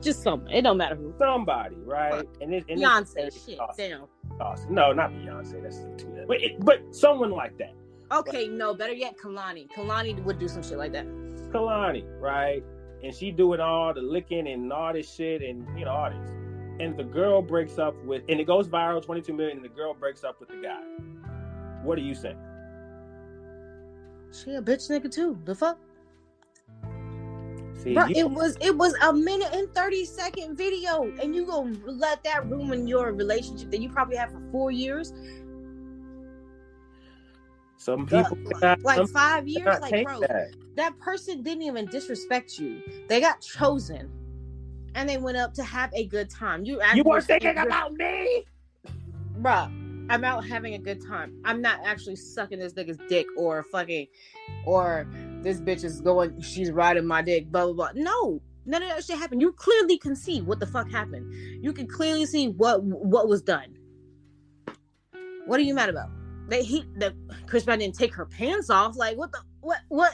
Just someone. It don't matter who. Somebody, right? And Beyonce, shit, damn. Awesome. No, not Beyonce. That's too bad. But someone like that. Okay, right? No, better yet, Kalani. Kalani would do some shit like that. Kalani, right? And she doing all the licking and all this shit and, you know, all this. And the girl breaks up with, and it goes viral, 22 million, and the girl breaks up with the guy. What are you saying? She a bitch nigga too. The fuck? See, bro, it was a minute and 30-second video, and you gonna let that ruin your relationship that you probably had for 4 years? Some people like 5 years, like bro, that person didn't even disrespect you. They got chosen, and they went up to have a good time. You weren't thinking about me, bro. I'm out having a good time. I'm not actually sucking this nigga's dick or fucking, or this bitch is going. She's riding my dick. Blah blah blah. No, none of that shit happened. You clearly can see what the fuck happened. You can clearly see what was done. What are you mad about? Chris Brown didn't take her pants off. Like, what the fuck?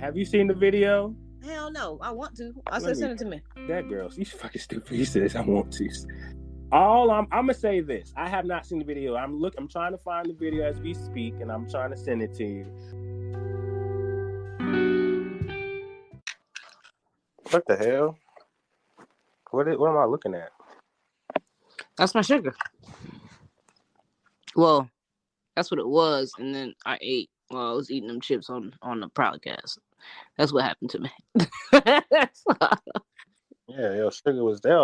Have you seen the video? Hell no. I want to. I said send it to me. That girl, she's fucking stupid. He says I want to. I'm gonna say this. I have not seen the video. I'm trying to find the video as we speak, and I'm trying to send it to you. What the hell? What am I looking at? That's my sugar. Well, that's what it was, and then I ate while I was eating them chips on the podcast. That's what happened to me. Yeah, your sugar was there.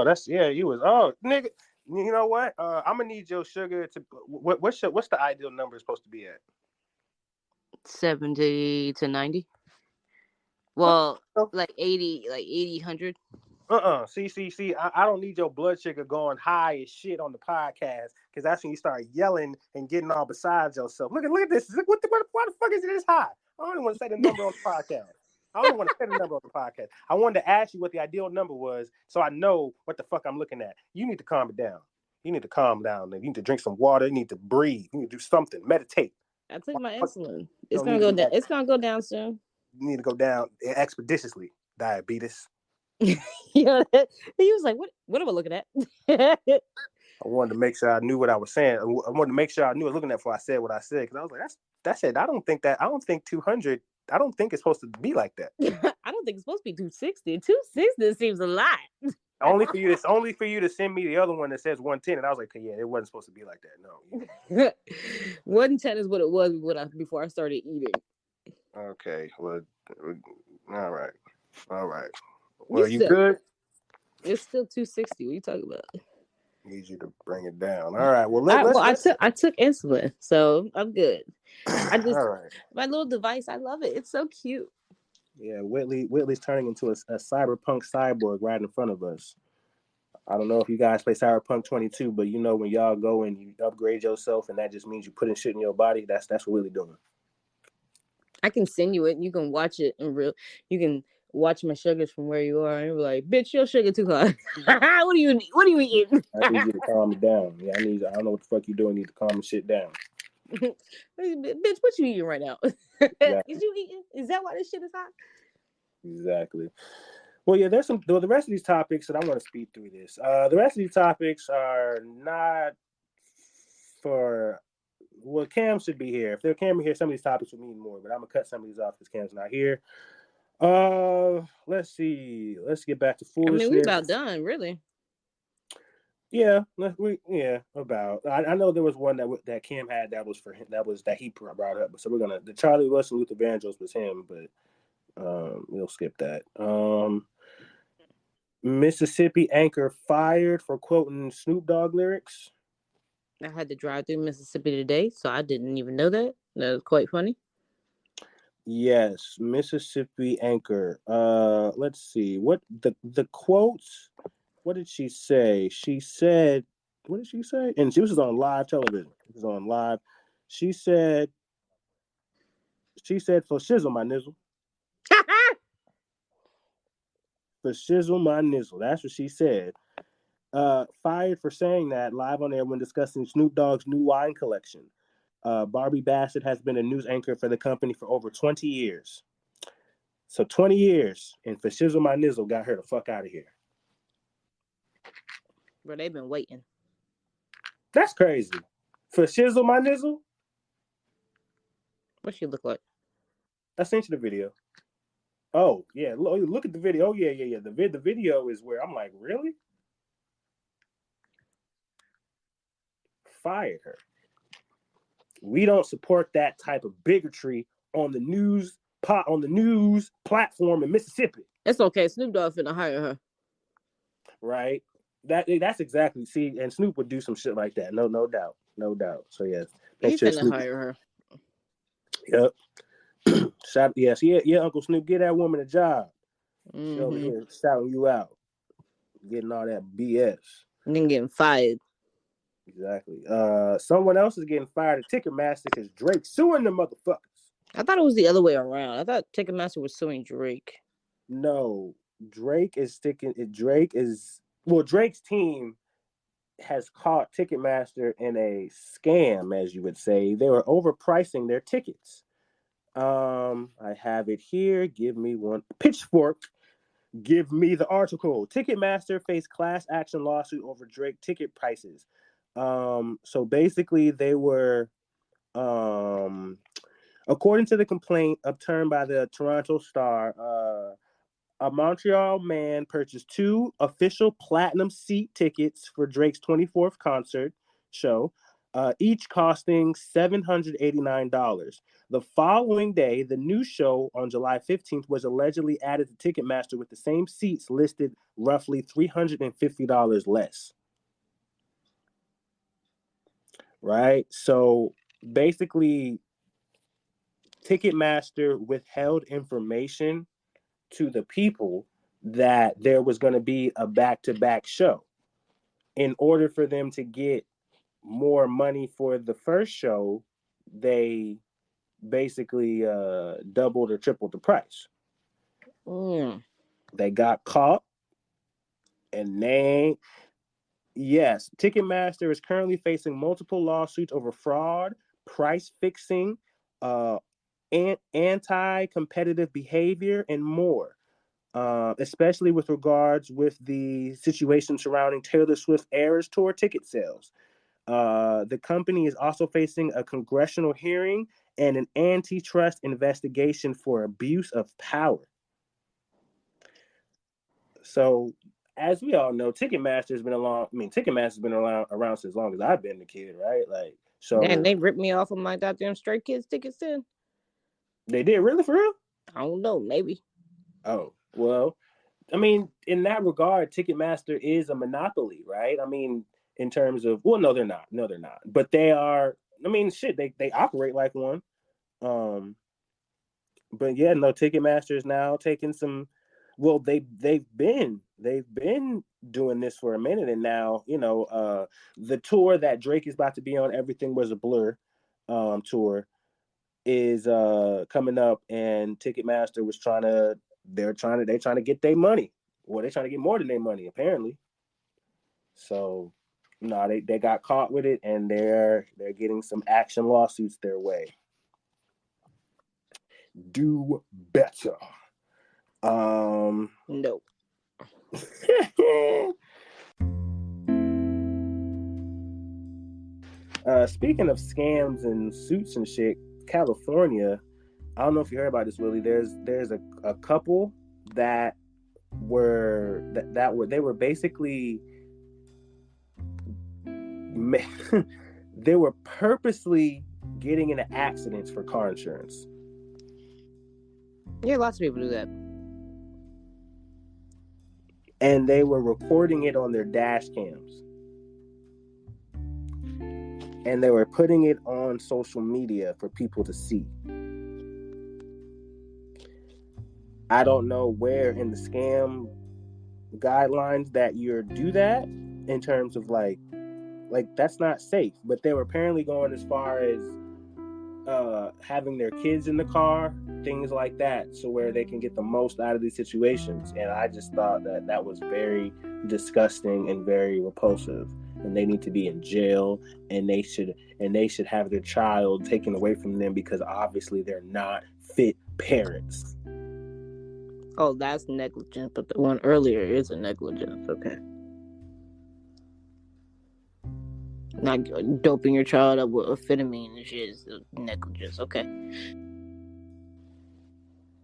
You was nigga. You know what? I'm gonna need your sugar to. What's the ideal number supposed to be at? 70 to 90. Well, like 80, 100. See, I don't need your blood sugar going high as shit on the podcast, because that's when you start yelling and getting all besides yourself. Look at this. Look, why the fuck is it this high? I don't even want to say the number on the podcast. I wanted to ask you what the ideal number was, so I know what the fuck I'm looking at. You need to calm it down. You need to calm down. You need to drink some water. You need to breathe. You need to do something. Meditate. I took my insulin. It's gonna go down. It's gonna go down soon. You need to go down expeditiously. Diabetes. Yeah, he was like, "What am I looking at?" I wanted to make sure I knew what I was saying. I wanted to make sure I knew what I was looking at before I said what I said, because I was like, that's it. I don't think 200. I don't think it's supposed to be like that. I don't think it's supposed to be 260. 260 seems a lot. Only for you to send me the other one that says 110, and I was like, yeah, it wasn't supposed to be like that. No. 110 is what it was before I started eating. Okay, well, all right. Well, you good? It's still 260. What are you talking about? Need you to bring it down. All right. Well, I took insulin, so I'm good. All right. My little device, I love it. It's so cute. Yeah, Whitley's turning into a cyberpunk cyborg right in front of us. I don't know if you guys play Cyberpunk 22, but you know when y'all go and you upgrade yourself, and that just means you putting shit in your body. That's what Whitley doing. I can send you it, and you can watch it in real. You can watch my sugars from where you are, and you're like, bitch, your sugar too high. What are you eating? I need you to calm it down. Yeah, I don't know what the fuck you doing. You need to calm the shit down. Bitch, what you eating right now? Exactly. Is you eating? Is that why this shit is hot? Exactly. Well, yeah, there's the rest of these topics that I want to speed through this. The rest of these topics are not for. Well, Cam should be here. If Cam here, some of these topics would mean more, but I'm gonna cut some of these off because Cam's not here. Let's see. Let's get back to I mean, we foolishness. about done, really. Yeah, about. I know there was one that Kim had that was for him. That he brought up. So we're gonna the Charlie Wilson Luther Vandross was him, but we'll skip that. Mississippi anchor fired for quoting Snoop Dogg lyrics. I had to drive through Mississippi today, so I didn't even know that. That was quite funny. Yes, Mississippi anchor. Let's see what the quotes. What did she say? She said, what did she say? And she was on live television. It was on live. She said, for shizzle my nizzle. For shizzle my nizzle. That's what she said. Fired for saying that live on air when discussing Snoop Dogg's new wine collection. Barbie Bassett has been a news anchor for the company for over 20 years. So 20 years, and for shizzle my nizzle got her the fuck out of here. Bro, they've been waiting. That's crazy. For shizzle my nizzle? What she look like? I sent you the video. Oh, yeah. Look at the video. Oh, yeah. The video is where I'm like, really? Fired her. We don't support that type of bigotry on the news platform in Mississippi. It's okay. Snoop Dogg finna hire her. Right? That's exactly. See, and Snoop would do some shit like that. No doubt. So yes, He finna hire her. Yep. Yeah, Uncle Snoop, get that woman a job. She over here shouting you out, getting all that BS. And then getting fired. Exactly. Someone else is getting fired at Ticketmaster because Drake's suing the motherfuckers. I thought it was the other way around. I thought Ticketmaster was suing Drake. No, Drake's team has caught Ticketmaster in a scam, as you would say. They were overpricing their tickets. I have it here. Give me one. Pitchfork. Give me the article. Ticketmaster faced class action lawsuit over Drake ticket prices. So basically they were, according to the complaint obtained by the Toronto Star, a Montreal man purchased 2 official platinum seat tickets for Drake's 24th concert show, each costing $789. The following day, the new show on July 15th was allegedly added to Ticketmaster with the same seats listed roughly $350 less. Right? So basically, Ticketmaster withheld information to the people that there was going to be a back-to-back show in order for them to get more money for the first show. They basically doubled or tripled the price. They got caught, and Ticketmaster is currently facing multiple lawsuits over fraud, price fixing, and anti-competitive behavior, and more. Especially with regards with the situation surrounding Taylor Swift Eras Tour ticket sales. The company is also facing a congressional hearing and an antitrust investigation for abuse of power. So, as we all know, Ticketmaster's been around since long as I've been a kid, right? Like, so. Man, they ripped me off of my goddamn Stray Kids tickets then. They did, really, for real? I don't know, maybe. Oh, well, I mean, in that regard, Ticketmaster is a monopoly, right? I mean, in terms of, well, no, they're not. But they are. I mean, shit, they operate like one. But yeah, no, Ticketmaster is now taking some. Well, they've been doing this for a minute, and now the tour that Drake is about to be on, Everything Was a Blur, tour, is coming up, and Ticketmaster was they're trying to get their money. Well, they're trying to get more than their money, apparently. So, no, they got caught with it, and they're getting some action lawsuits their way. Do better. No. Speaking of scams and suits and shit, California I don't know if you heard about this, Willie. There's a couple that were they were basically they were purposely getting into accidents for car insurance. Yeah, lots of people do that. And they were recording it on their dash cams. And they were putting it on social media for people to see. I don't know where in the scam guidelines that you do that in terms of like that's not safe. But they were apparently going as far as having their kids in the car, things like that, so where they can get the most out of these situations. And I just thought that was very disgusting and very repulsive, and they need to be in jail, and they should have their child taken away from them because obviously they're not fit parents. Oh, that's negligent, but the one earlier is a negligence. Okay. Not doping your child up with amphetamine and shit is negligence. Okay.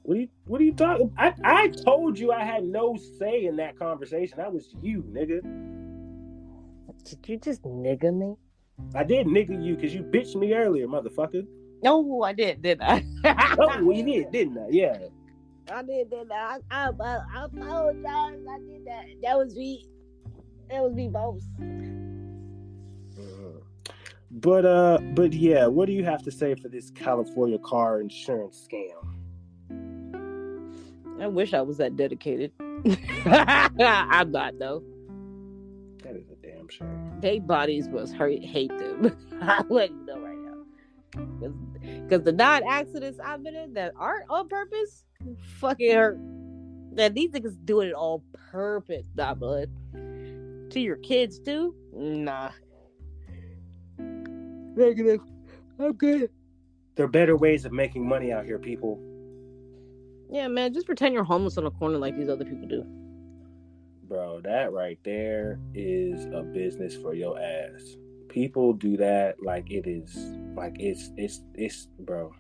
What are you talking? I told you I had no say in that conversation. That was you, nigga. Did you just nigga me? I did nigga you because you bitched me earlier, motherfucker. No, I didn't I? Oh, well, you did, didn't I? Yeah. I did, didn't I? I apologize. I did that. That was me. That was me, boss. But yeah, what do you have to say for this California car insurance scam? I wish I was that dedicated. I'm not, though. That is a damn shame. They bodies must hate them. I'll let you know right now. Because the non-accidents I've been in that aren't on purpose fucking hurt. That these niggas doing it on purpose, nah, bud. To your kids, too? Nah. Negative. I'm good. There are better ways of making money out here, people. Yeah, man, just pretend you're homeless on a corner like these other people do. Bro, that right there is a business for your ass. People do that like it is, like it's bro.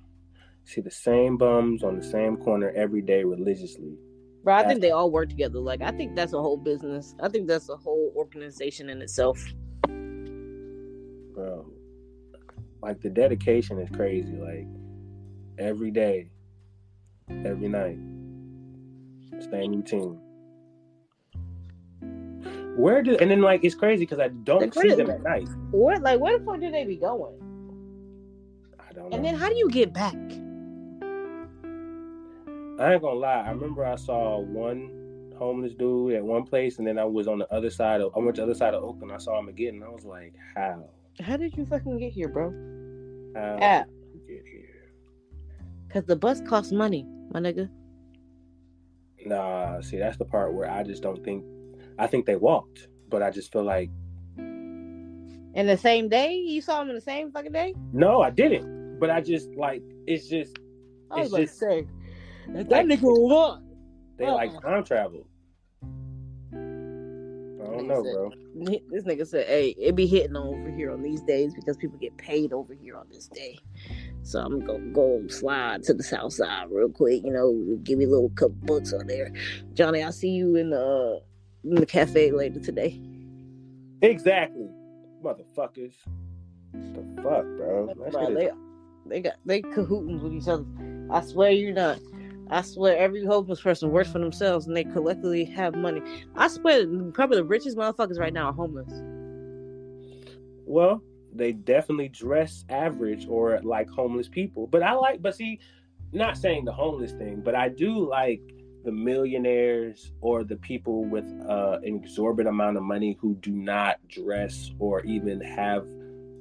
See the same bums on the same corner every day religiously. Bro, I think they all work together. Like, I think that's a whole business. I think that's a whole organization in itself. Bro, like the dedication is crazy. Like every day, every night, same routine. And then like it's crazy because I don't see them at night. Where the fuck do they be going? I don't know. And then how do you get back? I ain't gonna lie. I remember I saw one homeless dude at one place, and then I went to the other side of Oakland. I saw him again, and I was like, how? How did you fucking get here, bro? How did you get here? Because the bus costs money, my nigga. Nah, see, that's the part where I just don't think. I think they walked, but I just feel like. In the same day? You saw him in the same fucking day? No, I didn't. But I just like it's just. I was about to say, that nigga walk. They like time travel. I don't know, bro. This nigga said, hey, it be hitting over here on these days because people get paid over here on this day. So I'm going to go slide to the south side real quick, give me a little couple bucks on there. Johnny, I'll see you in the cafe later today. Exactly. Motherfuckers. The fuck, bro? They cahooting with each other. I swear you're not. I swear every homeless person works for themselves and they collectively have money. I swear probably the richest motherfuckers right now are homeless. Well, they definitely dress average or like homeless people. But see, not saying the homeless thing, but I do like the millionaires or the people with an exorbitant amount of money who do not dress or even have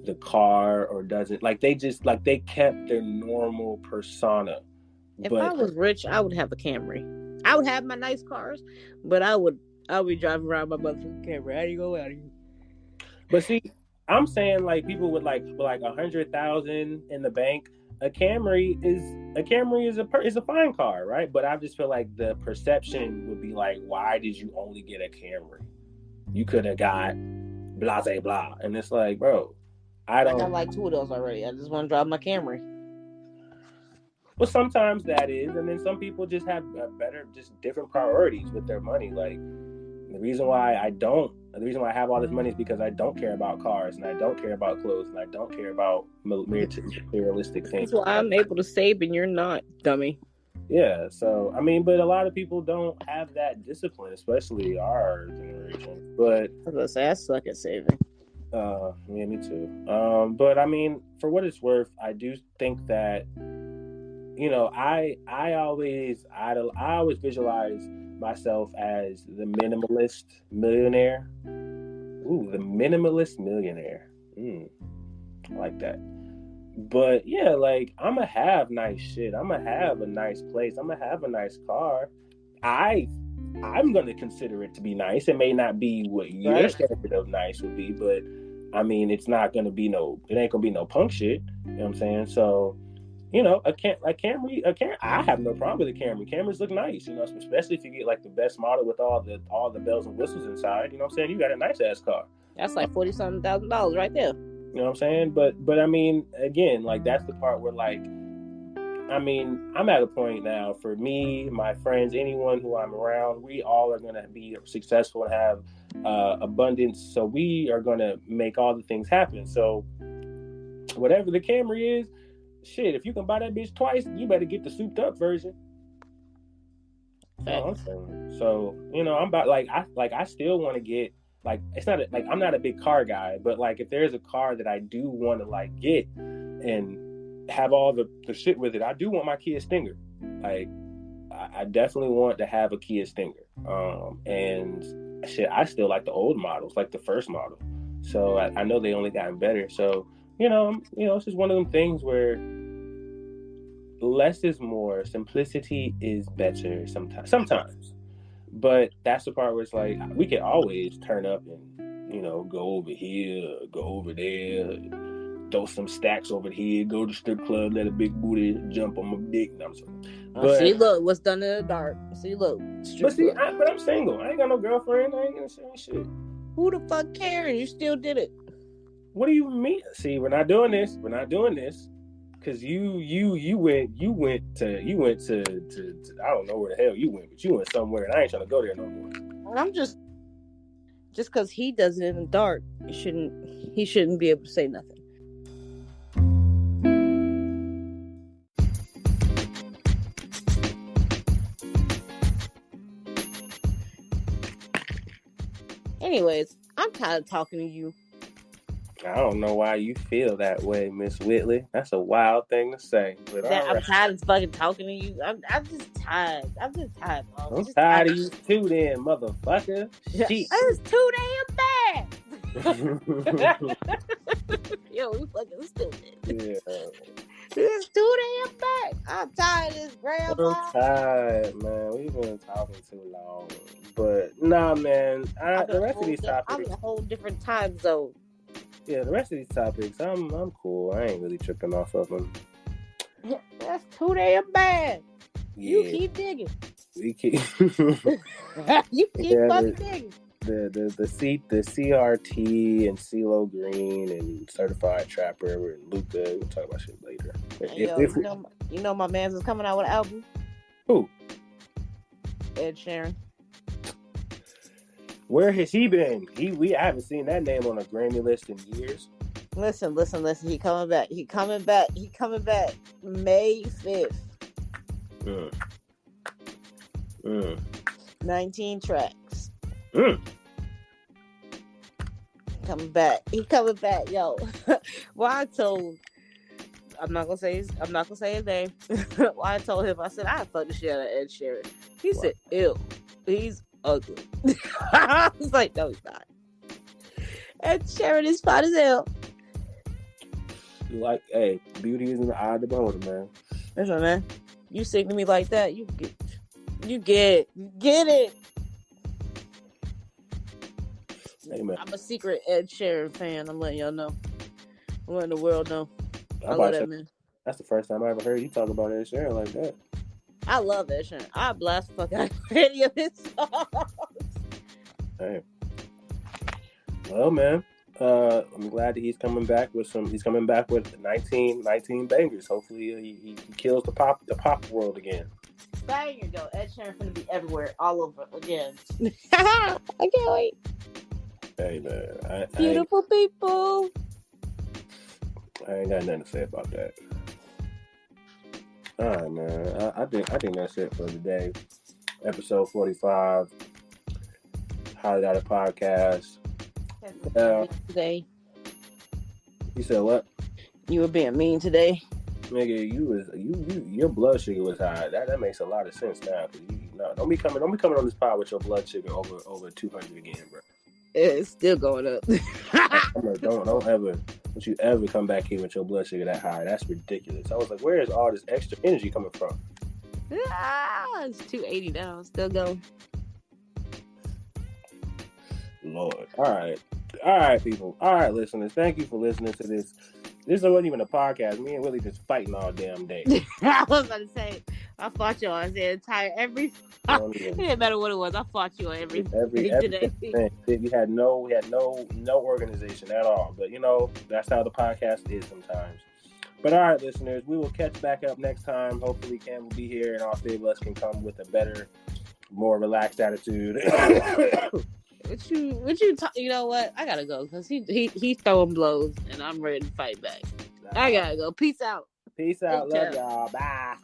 the car or doesn't. Like they just, like they kept their normal persona. If I was rich, I would have a Camry. I would have my nice cars, but I would be driving around my motherfucking Camry. How do you go out of here? But see, I'm saying like people with like 100,000 in the bank, a Camry is a fine car, right? But I just feel like the perception would be like, why did you only get a Camry? You could have got blah blah blah, and it's like, bro, I got like 2 of those already. I just want to drive my Camry. Well, sometimes that is, and then some people just have better, just different priorities with their money. Like the reason why I have all this money is because I don't care about cars, and I don't care about clothes, and I don't care about materialistic things. That's why I'm able to save and you're not, dummy. Yeah, so I mean, but a lot of people don't have that discipline, especially our generation. But I was gonna say I suck at saving. yeah, me too. But I mean, for what it's worth, I do think that, you know, I always visualize myself as the minimalist millionaire. Ooh, the minimalist millionaire. I like that. But yeah, like I'm gonna have nice shit. I'm gonna have a nice place. I'm gonna have a nice car. I'm gonna consider it to be nice. It may not be what your standard of nice would be, but I mean, it ain't gonna be no punk shit. You know what I'm saying? So, you know, Camry, I have no problem with a Camry. Camrys look nice, you know, especially if you get like the best model with all the bells and whistles inside. You know what I'm saying? You got a nice ass car. That's like $40-something thousand right there. You know what I'm saying? But I mean, again, like that's the part where, like, I mean, I'm at a point now, for me, my friends, anyone who I'm around, we all are going to be successful and have abundance. So we are going to make all the things happen. So whatever the Camry is, shit, if you can buy that bitch twice, you better get the souped up version. I'm saying. So, you know, I'm about I still want to get, like, it's not like I'm not a big car guy, but like if there's a car that I do want to like get and have all the shit with it, I do want my Kia Stinger. Like I definitely want to have a Kia Stinger. And shit, I still like the old models, like the first model. So I know they only gotten better. So, you know, it's just one of them things where less is more, simplicity is better sometimes. But that's the part where it's like we can always turn up and, you know, go over here, go over there, throw some stacks over here, go to the strip club, let a big booty jump on my dick. See, look, what's done in the dark. See, look. But I'm single. I ain't got no girlfriend. I ain't gonna say shit. Who the fuck cares? You still did it. What do you mean? See, we're not doing this. Because you went to I don't know where the hell you went, but you went somewhere and I ain't trying to go there no more. I'm just because he does it in the dark, he shouldn't be able to say nothing. Anyways, I'm tired of talking to you. I don't know why you feel that way, Miss Whitley. That's a wild thing to say. But I'm tired of fucking talking to you. I'm just tired. I'm tired, Mom. I'm tired of you too, then, motherfucker. Shit. It's too damn bad. Yo, we fucking stupid. Yeah. It's too damn bad. I'm tired of this, grandma. I'm tired, man. We've been talking too long. But nah, man. The rest of these topics, I'm in a whole different time zone. Yeah, the rest of these topics, I'm cool. I ain't really tripping off of them. That's too damn bad. Yeah. You keep digging. We keep. You keep fucking digging. The CRT and CeeLo Green and Certified Trapper and Luca. We'll talk about shit later. You know my man's is coming out with an album. Who? Ed Sheeran. Where has he been? I haven't seen that name on a Grammy list in years. Listen. He coming back. He coming back. May 5th. 19 tracks. Coming back. He coming back, yo. Well, I'm not gonna say his name. Well, I told him, I said, I fuck the shit out of Ed Sheeran. He said, ew, he's ugly. I was like, no, he's not. Ed Sheeran is fine as hell. Like, hey, beauty is in the eye of the beholder, man. Listen, man. You sing to me like that, you get it. Hey, man. I'm a secret Ed Sheeran fan. I'm letting y'all know. I'm letting the world know. I love that man. That's the first time I ever heard you talk about Ed Sheeran like that. I love Ed Sheeran. I blast the fuck out of any of his songs. Hey. Well, man. I'm glad that he's coming back with 19 bangers. Hopefully he kills the pop world again. Banger though. Ed Sheeran finna be everywhere, all over again. I can't wait. Hey man, Beautiful people. I ain't got nothing to say about that. All right, man. I think that's it for today. Episode 45. Highly Got a Podcast. Today. You said what? You were being mean today. Nigga, your blood sugar was high. That makes a lot of sense now. Don't be coming on this pod with your blood sugar over 200 again, bro. It's still going up. Don't you ever come back here with your blood sugar that high. That's ridiculous. I was like, where is all this extra energy coming from? It's 280 now. Still going. Lord. All right, people. All right, listeners. Thank you for listening to this. This wasn't even a podcast. Me and Willie just fighting all damn day. I was about to say, I fought you on the entire every. It didn't matter what it was. I fought you on every today. We had no organization at all. But that's how the podcast is sometimes. But all right, listeners, we will catch back up next time. Hopefully, Cam will be here, and all three of us can come with a better, more relaxed attitude. You know what? I gotta go because he's throwing blows and I'm ready to fight back. I gotta go. Peace out. Peace out. Love y'all. Bye.